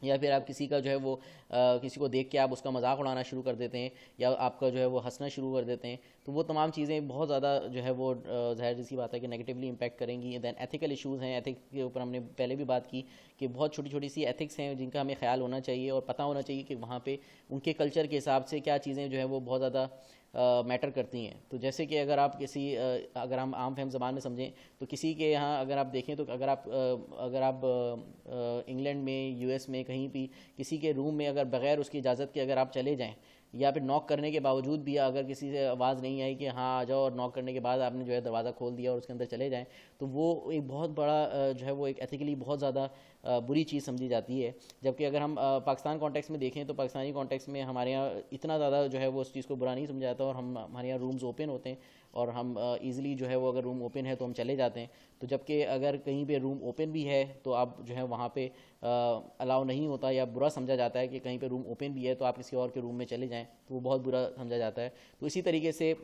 या फिर आप किसी का जो है वो किसी को देख के आप उसका मजाक उड़ाना शुरू कर देते हैं या आपका जो है वो हंसना शुरू कर देते हैं, तो वो तमाम चीज़ें बहुत ज़्यादा जो है वो ज़ाहिर सी बात है कि नेगेटिवली इम्पैक्ट करेंगी। दैन एथिकल इश्यूज़ हैं, एथिक्स के ऊपर हमने पहले भी बात की कि बहुत छोटी छोटी सी एथिक्स हैं जिनका हमें ख्याल होना चाहिए और पता होना चाहिए कि वहाँ पे उनके कल्चर के हिसाब से क्या चीज़ें जो है वो बहुत ज़्यादा मैटर करती हैं। तो जैसे कि अगर आप अगर हम आम फहम ज़बान में समझें तो किसी के यहाँ अगर आप देखें तो अगर आप इंग्लैंड में, यूएस में कहीं भी किसी के रूम में अगर बग़ैर उसकी इजाज़त के अगर आप चले जाएं, या फिर नॉक करने के बावजूद भी अगर किसी से आवाज़ नहीं आई कि हाँ आ जाओ, और नॉक करने के बाद आपने जो है दरवाज़ा खोल दिया और उसके अंदर चले जाएं, तो वो एक बहुत बड़ा जो है वो एक एथिकली बहुत ज़्यादा बुरी चीज़ समझी जाती है। जबकि अगर हम पाकिस्तान कॉन्टेक्स्ट में देखें तो पाकिस्तानी कॉन्टेक्स्ट में हमारे यहाँ इतना ज़्यादा जो है वो उस चीज़ को बुरा नहीं समझा जाता, और हमारे यहाँ रूम्स ओपन होते हैं और हम ईज़िली जो है वो अगर रूम ओपन है तो हम चले जाते हैं। तो जबकि अगर कहीं पे रूम ओपन भी है तो आप जो है वहाँ पे अलाउ नहीं होता, या बुरा समझा जाता है कि कहीं पे रूम ओपन भी है तो आप किसी और के रूम में चले जाएं, तो वो बहुत बुरा समझा जाता है। तो इसी तरीके से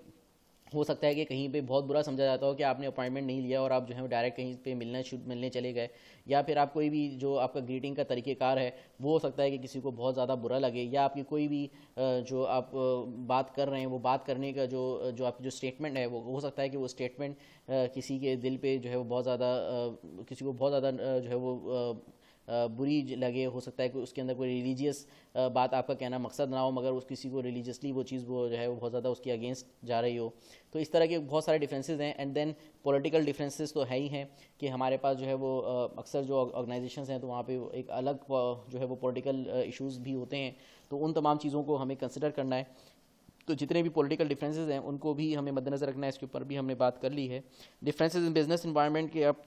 हो सकता है कि कहीं पे बहुत बुरा समझा जाता हो कि आपने अपॉइंटमेंट नहीं लिया और आप जो है डायरेक्ट कहीं पे मिलने चले गए, या फिर आप कोई भी जो आपका ग्रीटिंग का तरीक़ेकार है वो हो सकता है कि किसी को बहुत ज़्यादा बुरा लगे, या आपकी कोई भी जो आप बात कर रहे हैं वो बात करने का जो आपकी जो स्टेटमेंट है वो हो सकता है कि वो स्टेटमेंट किसी के दिल पे जो है वो बहुत ज़्यादा किसी को बहुत ज़्यादा जो है वो बुरी लगे। हो सकता है कि उसके अंदर कोई रिलीजियस बात आपका कहना मकसद ना हो, मगर उस किसी को रिलीजियसली वो चीज़ वो जो है वो बहुत ज़्यादा उसके अगेंस्ट जा रही हो। तो इस तरह के बहुत सारे डिफरेंसेस हैं। एंड देन पॉलिटिकल डिफरेंसेस तो है ही हैं कि हमारे पास जो है वो अक्सर जो ऑर्गेनाइजेशंस हैं तो वहाँ पे एक अलग जो है वो पॉलिटिकल इश्यूज़ भी होते हैं, तो उन तमाम चीज़ों को हमें कंसिडर करना है। तो जितने भी पॉलिटिकल डिफरेंसेस हैं उनको भी हमें मद्देनज़र रखना है, इसके ऊपर भी हमने बात कर ली है। डिफरेंसेस इन बिजनेस इन्वायरमेंट के, अब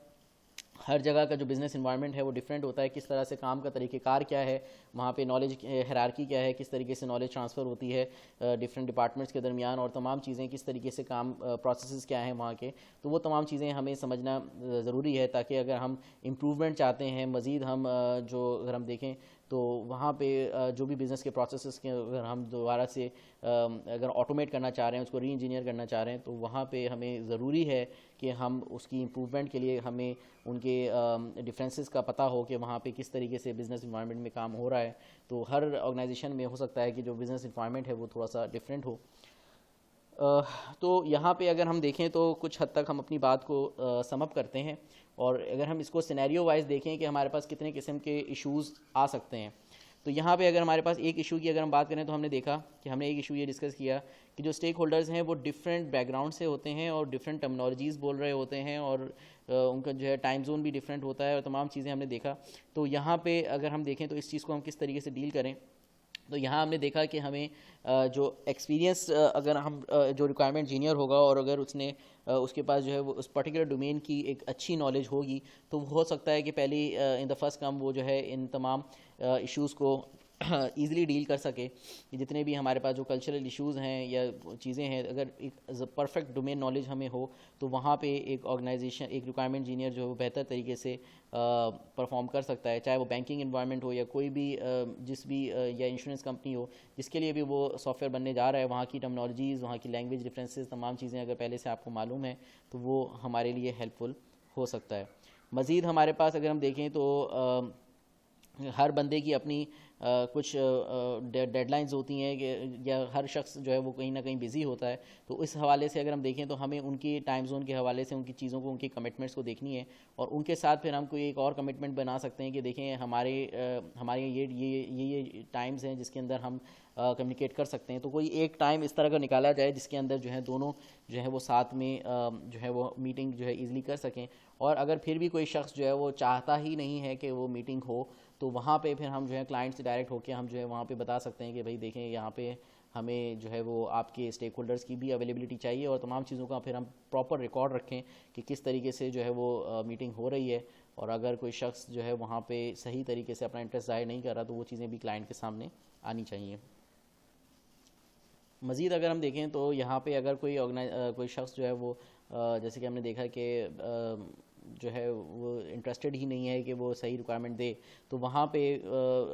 हर जगह का जो बिज़नेस इन्वायरमेंट है वो डिफरेंट होता है, किस तरह से काम का तरीक़ेकार क्या है, वहाँ पे नॉलेज हायरार्की क्या है, किस तरीके से नॉलेज ट्रांसफ़र होती है डिफरेंट डिपार्टमेंट्स के दरमियान, और तमाम चीज़ें किस तरीके से काम प्रोसेसेस क्या हैं वहाँ के। तो वो तमाम चीज़ें हमें समझना ज़रूरी है, ताकि अगर हम इम्प्रूवमेंट चाहते हैं मज़ीद, हम अगर हम देखें तो वहाँ पे जो भी बिज़नेस के प्रोसेसेस के अगर हम दोबारा से अगर ऑटोमेट करना चाह रहे हैं, उसको री इंजीनियर करना चाह रहे हैं, तो वहाँ पे हमें ज़रूरी है कि हम उसकी इम्प्रूवमेंट के लिए हमें उनके डिफरेंसेस का पता हो कि वहाँ पे किस तरीके से बिज़नेस इन्वायरमेंट में काम हो रहा है। तो हर ऑर्गेनाइजेशन में हो सकता है कि जो बिज़नेस इन्वायरमेंट है वो थोड़ा सा डिफरेंट हो। तो यहाँ पे अगर हम देखें तो कुछ हद तक हम अपनी बात को समअप करते हैं, और अगर हम इसको सिनेरियो वाइज देखें कि हमारे पास कितने किस्म के इश्यूज़ आ सकते हैं, तो यहाँ पे अगर हमारे पास एक इशू की अगर हम बात करें तो हमने देखा कि हमने एक इशू ये डिस्कस किया कि जो स्टेक होल्डर्स हैं वो डिफरेंट बैकग्राउंड से होते हैं और डिफरेंट टर्मिनोलॉजीज़ बोल रहे होते हैं, और उनका जो है टाइम जोन भी डिफरेंट होता है, और तमाम चीज़ें हमने देखा। तो यहाँ पे अगर हम देखें तो इस चीज़ को हम किस तरीके से डील करें, तो यहाँ हमने देखा कि हमें जो एक्सपीरियंस अगर हम जो रिक्वायरमेंट इंजीनियर होगा और अगर उसने उसके पास जो है वो उस पर्टिकुलर डोमेन की एक अच्छी नॉलेज होगी, तो हो सकता है कि पहली इन द फर्स्ट कम वो जो है इन तमाम इश्यूज़ को ईज़िली डील कर सके कि जितने भी हमारे पास जो कल्चरल इश्यूज़ हैं या चीज़ें हैं, अगर एक परफेक्ट डोमेन नॉलेज हमें हो तो वहाँ पे एक ऑर्गेनाइजेशन, एक रिक्वायरमेंट इंजीनियर जो है वो बेहतर तरीके से परफॉर्म कर सकता है, चाहे वो बैंकिंग इन्वायरमेंट हो या कोई भी जिस भी या इंश्योरेंस कंपनी हो जिसके लिए भी वो सॉफ्टवेयर बनने जा रहा है। वहाँ की टर्मिनोलॉजीज़, वहाँ की लैंग्वेज डिफरेंसेस, तमाम चीज़ें अगर पहले से आपको मालूम है तो वो हमारे लिए हेल्पफुल हो सकता है। मज़ीद हमारे पास अगर हम देखें तो हर बंदे की अपनी कुछ डेडलाइंस होती हैं कि या हर शख्स जो है वो कहीं ना कहीं बिज़ी होता है। तो इस हवाले से अगर हम देखें तो हमें उनकी टाइम जोन के हवाले से उनकी चीज़ों को, उनकी कमिटमेंट्स को देखनी है और उनके साथ फिर हम कोई एक और कमिटमेंट बना सकते हैं कि देखें हमारे ये टाइम्स हैं जिसके अंदर हम कम्युनिकेट कर सकते हैं। तो कोई एक टाइम इस तरह का निकाला जाए जिसके अंदर जो है दोनों जो है वो साथ में जो है वो मीटिंग जो है ईज़िली कर सकें। और अगर फिर भी कोई शख्स जो है वो चाहता ही नहीं है कि वो मीटिंग हो तो वहाँ पे फिर हम जो है क्लाइंट से डायरेक्ट होकर हम जो है वहाँ पे बता सकते हैं कि भाई देखें यहाँ पे हमें जो है वो आपके स्टेक होल्डर्स की भी अवेलेबिलिटी चाहिए और तमाम चीज़ों का फिर हम प्रॉपर रिकॉर्ड रखें कि किस तरीके से जो है वो मीटिंग हो रही है। और अगर कोई शख्स जो है वहाँ पे सही तरीके से अपना इंटरेस्ट ज़ाहिर नहीं कर रहा तो वो चीज़ें भी क्लाइंट के सामने आनी चाहिए। मज़ीद अगर हम देखें तो यहाँ पे अगर कोई शख्स जो है वो जैसे कि हमने देखा कि जो है वो इंटरेस्टेड ही नहीं है कि वो सही रिक्वायरमेंट दे, तो वहाँ पे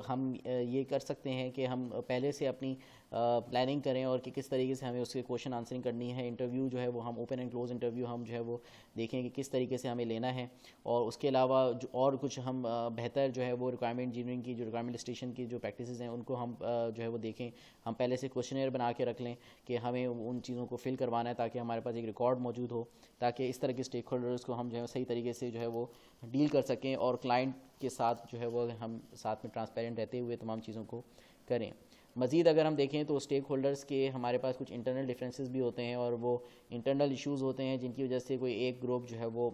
हम ये कर सकते हैं कि हम पहले से अपनी प्लानिंग करें और कि किस तरीके से हमें उसके क्वेश्चन आंसरिंग करनी है। इंटरव्यू जो है वो हम ओपन एंड क्लोज इंटरव्यू हम जो है वो देखें कि किस तरीके से हमें लेना है। और उसके अलावा जो और कुछ हम बेहतर जो है वो रिक्वायरमेंट इंजीनियरिंग की जो रिक्वायरमेंट स्टेशन की जो प्रैक्टिसेस हैं उनको हम जो है वो देखें। हम पहले से क्वेश्चनर बना के रख लें कि हमें उन चीज़ों को फिल करवाना है ताकि हमारे पास एक रिकॉर्ड मौजूद हो, ताकि इस तरह के स्टेक होल्डर्स को हम जो है सही तरीके से जो है वो डील कर सकें और क्लाइंट के साथ जो है वो हम साथ में ट्रांसपेरेंट रहते हुए तमाम चीज़ों को करें। मज़ीद अगर हम देखें तो स्टेक होल्डर्स के हमारे पास कुछ इंटरनल डिफरेंसेस भी होते हैं और वो इंटरनल इश्यूज़ होते हैं जिनकी वजह से कोई एक ग्रुप जो है वो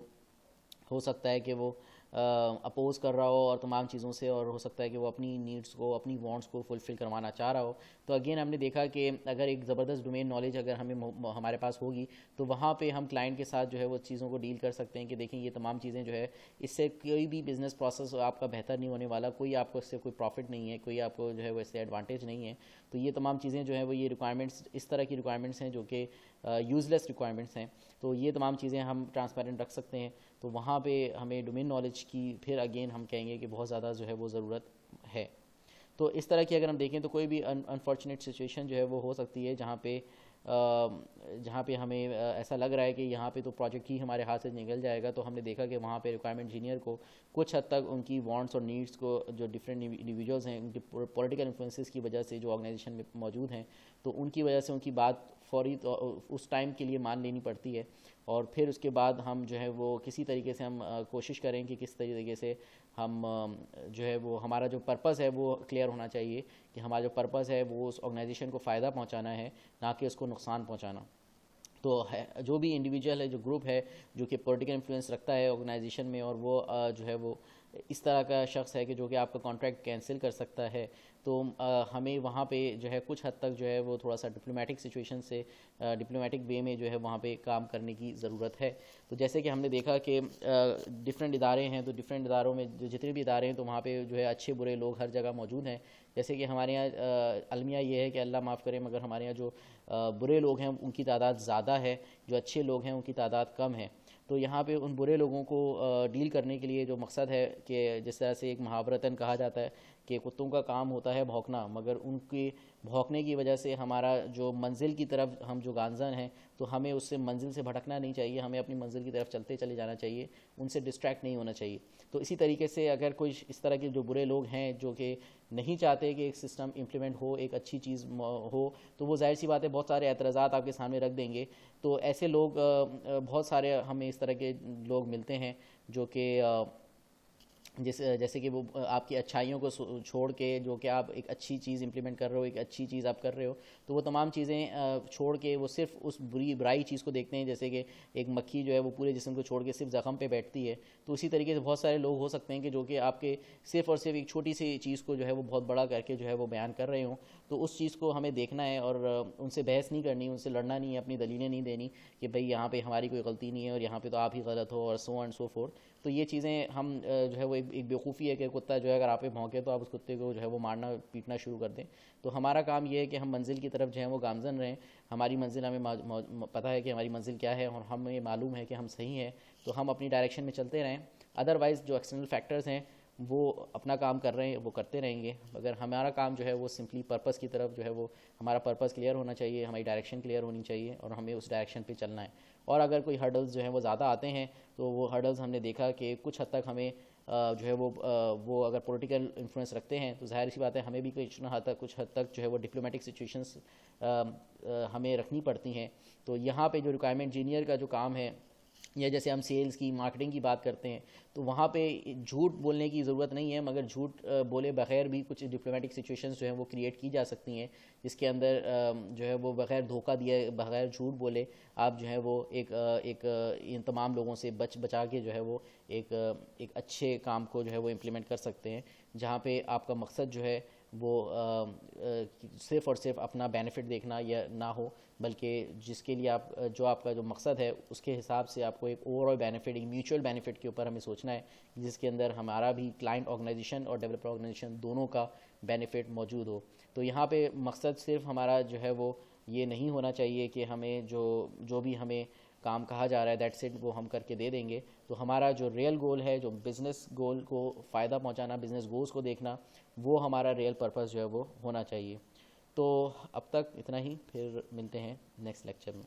हो सकता है कि वो अपोज़ कर रहा हो और तमाम चीज़ों से, और हो सकता है कि वो अपनी नीड्स को, अपनी वांट्स को फुलफ़िल करवाना चाह रहा हो। तो अगेन हमने देखा कि अगर एक ज़बरदस्त डोमेन नॉलेज अगर हमारे पास होगी तो वहाँ पे हम क्लाइंट के साथ जो है वो चीज़ों को डील कर सकते हैं कि देखें ये तमाम चीज़ें जो है इससे कोई भी बिज़नेस प्रोसेस आपका बेहतर नहीं होने वाला, कोई आपको इससे कोई प्रॉफिट नहीं है, कोई आपको जो है वो इससे एडवांटेज नहीं है। तो ये तमाम चीज़ें जो है वो ये रिक्वायरमेंट्स, इस तरह की रिक्वायरमेंट्स हैं जो कि यूज़लेस रिक्वायरमेंट्स हैं। तो ये तमाम चीज़ें हम ट्रांसपेरेंट रख सकते हैं। तो वहाँ पे हमें डोमेन नॉलेज की फिर अगेन हम कहेंगे कि बहुत ज़्यादा जो है वो ज़रूरत है। तो इस तरह की अगर हम देखें तो कोई भी अनफॉर्चुनेट सिचुएशन जो है वो हो सकती है जहाँ पे हमें ऐसा लग रहा है कि यहाँ पे तो प्रोजेक्ट ही हमारे हाथ से निकल जाएगा। तो हमने देखा कि वहाँ पे रिक्वायरमेंट इंजीनियर को कुछ हद तक उनकी वांट्स और नीड्स को, जो डिफरेंट इंडिविजुअल्स हैं उनके पॉलिटिकल इन्फ्लुएंसेस की वजह से जो ऑर्गेनाइजेशन में मौजूद हैं, तो उनकी वजह से उनकी बात फौरी तो उस टाइम के लिए मान लेनी पड़ती है। और फिर उसके बाद हम जो है वो किसी तरीके से हम कोशिश करें कि किस तरीके से हम जो है वो हमारा जो पर्पस है वो क्लियर होना चाहिए कि हमारा जो पर्पस है वो उस ऑर्गेनाइजेशन को फ़ायदा पहुंचाना है, ना कि उसको नुकसान पहुंचाना। तो है जो भी इंडिविजुअल है, जो ग्रुप है जो कि पॉलिटिकल इन्फ्लुएंस रखता है ऑर्गेनाइजेशन में, और वो जो है वो इस तरह का शख्स है कि जो कि आपका कॉन्ट्रैक्ट कैंसिल कर सकता है, तो हमें वहाँ पे जो है कुछ हद तक जो है वो थोड़ा सा डिप्लोमेटिक सिचुएशन से डिप्लोमेटिक वे में जो है वहाँ पे काम करने की ज़रूरत है। तो जैसे कि हमने देखा कि डिफरेंट इदारे हैं, तो डिफरेंट इदारों में जो जितने भी इदारे हैं तो वहाँ पे जो है अच्छे बुरे लोग हर जगह मौजूद हैं। जैसे कि हमारे यहाँ अलमिया ये है कि अल्लाह माफ़ करे मगर हमारे यहाँ जो बुरे लोग हैं उनकी तादाद ज़्यादा है, जो अच्छे लोग हैं उनकी तादाद कम है। तो यहाँ पे उन बुरे लोगों को डील करने के लिए जो मकसद है कि जिस तरह से एक मुहावरतन कहा जाता है कि कुत्तों का काम होता है भौंकना, मगर उनके भौंकने की वजह से हमारा जो मंजिल की तरफ हम जो गांजन हैं तो हमें उससे मंजिल से भटकना नहीं चाहिए, हमें अपनी मंजिल की तरफ चलते चले जाना चाहिए, उनसे डिस्ट्रैक्ट नहीं होना चाहिए। तो इसी तरीके से अगर कोई इस तरह के जो बुरे लोग हैं जो कि नहीं चाहते कि एक सिस्टम इम्प्लीमेंट हो, एक अच्छी चीज़ हो, तो वो जाहिर सी बात है बहुत सारे एतराज़ात आपके सामने रख देंगे। तो ऐसे लोग बहुत सारे हमें इस तरह के लोग मिलते हैं जो कि जैसे कि वो आपकी अच्छाइयों को छोड़ के, जो कि आप एक अच्छी चीज़ इंप्लीमेंट कर रहे हो, एक अच्छी चीज़ आप कर रहे हो, तो वो तमाम चीज़ें छोड़ के वो सिर्फ उस बुराई चीज़ को देखते हैं। जैसे कि एक मक्खी जो है वो पूरे जिस्म को छोड़ के सिर्फ ज़ख़म पे बैठती है, तो उसी तरीके से बहुत सारे लोग हो सकते हैं कि जो कि आपके सिर्फ और सिर्फ एक छोटी सी चीज़ को जो है वो बहुत बड़ा करके जो है वो बयान कर रहे हों। तो उस चीज़ को हमें देखना है और उनसे बहस नहीं करनी, उनसे लड़ना नहीं है, अपनी दलीलें नहीं देनी कि भाई यहाँ पे हमारी कोई गलती नहीं है और यहाँ पे तो आप ही गलत हो और सो एंड सो फोर्थ। तो ये चीज़ें हम जो है वो एक बेवकूफ़ी है कि कुत्ता जो है अगर आप पे भौंके तो आप उस कुत्ते को जो है वो मारना पीटना शुरू कर दें। तो हमारा काम ये है कि हम मंजिल की तरफ जो है वो गामजन रहें। हमारी मंजिल हमें पता है कि हमारी मंजिल क्या है और हमें मालूम है कि हम सही हैं, तो हम अपनी डायरेक्शन में चलते रहें। अदरवाइज़ जो एक्सटर्नल फैक्टर्स हैं वो अपना काम कर रहे हैं, वो करते रहेंगे। मगर हमारा काम जो है वो सिंपली पर्पस की तरफ जो है वो, हमारा पर्पस क्लियर होना चाहिए, हमारी डायरेक्शन क्लियर होनी चाहिए और हमें उस डायरेक्शन पे चलना है। और अगर कोई हर्डल्स जो हैं वो ज़्यादा आते हैं तो वो हर्डल्स हमने देखा कि कुछ हद तक हमें जो है वो अगर पॉलिटिकल इन्फ्लुएंस रखते हैं तो ज़ाहिर सी बात है हमें भी कुछ हद तक जो है वो डिप्लोमेटिक सिचुएशंस हमें रखनी पड़ती हैं। तो यहाँ पे जो रिक्वायरमेंट इंजीनियर का जो काम है, या जैसे हम सेल्स की मार्केटिंग की बात करते हैं, तो वहाँ पे झूठ बोलने की ज़रूरत नहीं है, मगर झूठ बोले बगैर भी कुछ डिप्लोमेटिक सिचुएशंस जो हैं वो क्रिएट की जा सकती हैं, जिसके अंदर जो है वो बगैर धोखा दिए, बगैर झूठ बोले आप जो है वो इन तमाम लोगों से बचा के जो है वो एक अच्छे काम को जो है वो इम्प्लीमेंट कर सकते हैं, जहाँ पे आपका मकसद जो है वो सिर्फ़ और सिर्फ अपना बेनिफिट देखना या ना हो, बल्कि जिसके लिए आपका जो मकसद है उसके हिसाब से आपको एक ओवरऑल बेनिफिट, एक म्यूचुअल बेनिफिट के ऊपर हमें सोचना है, जिसके अंदर हमारा भी क्लाइंट ऑर्गेनाइजेशन और डेवलपर ऑर्गेनाइजेशन दोनों का बेनिफिट मौजूद हो। तो यहाँ पे मकसद सिर्फ हमारा जो है वो ये नहीं होना चाहिए कि हमें जो भी हमें काम कहा जा रहा है दैट्स इट वो हम करके दे देंगे। तो हमारा जो रियल गोल है, जो बिज़नेस गोल को फ़ायदा पहुंचाना, बिज़नेस गोल्स को देखना, वो हमारा रियल पर्पस जो है वो होना चाहिए। तो अब तक इतना ही, फिर मिलते हैं नेक्स्ट लेक्चर में।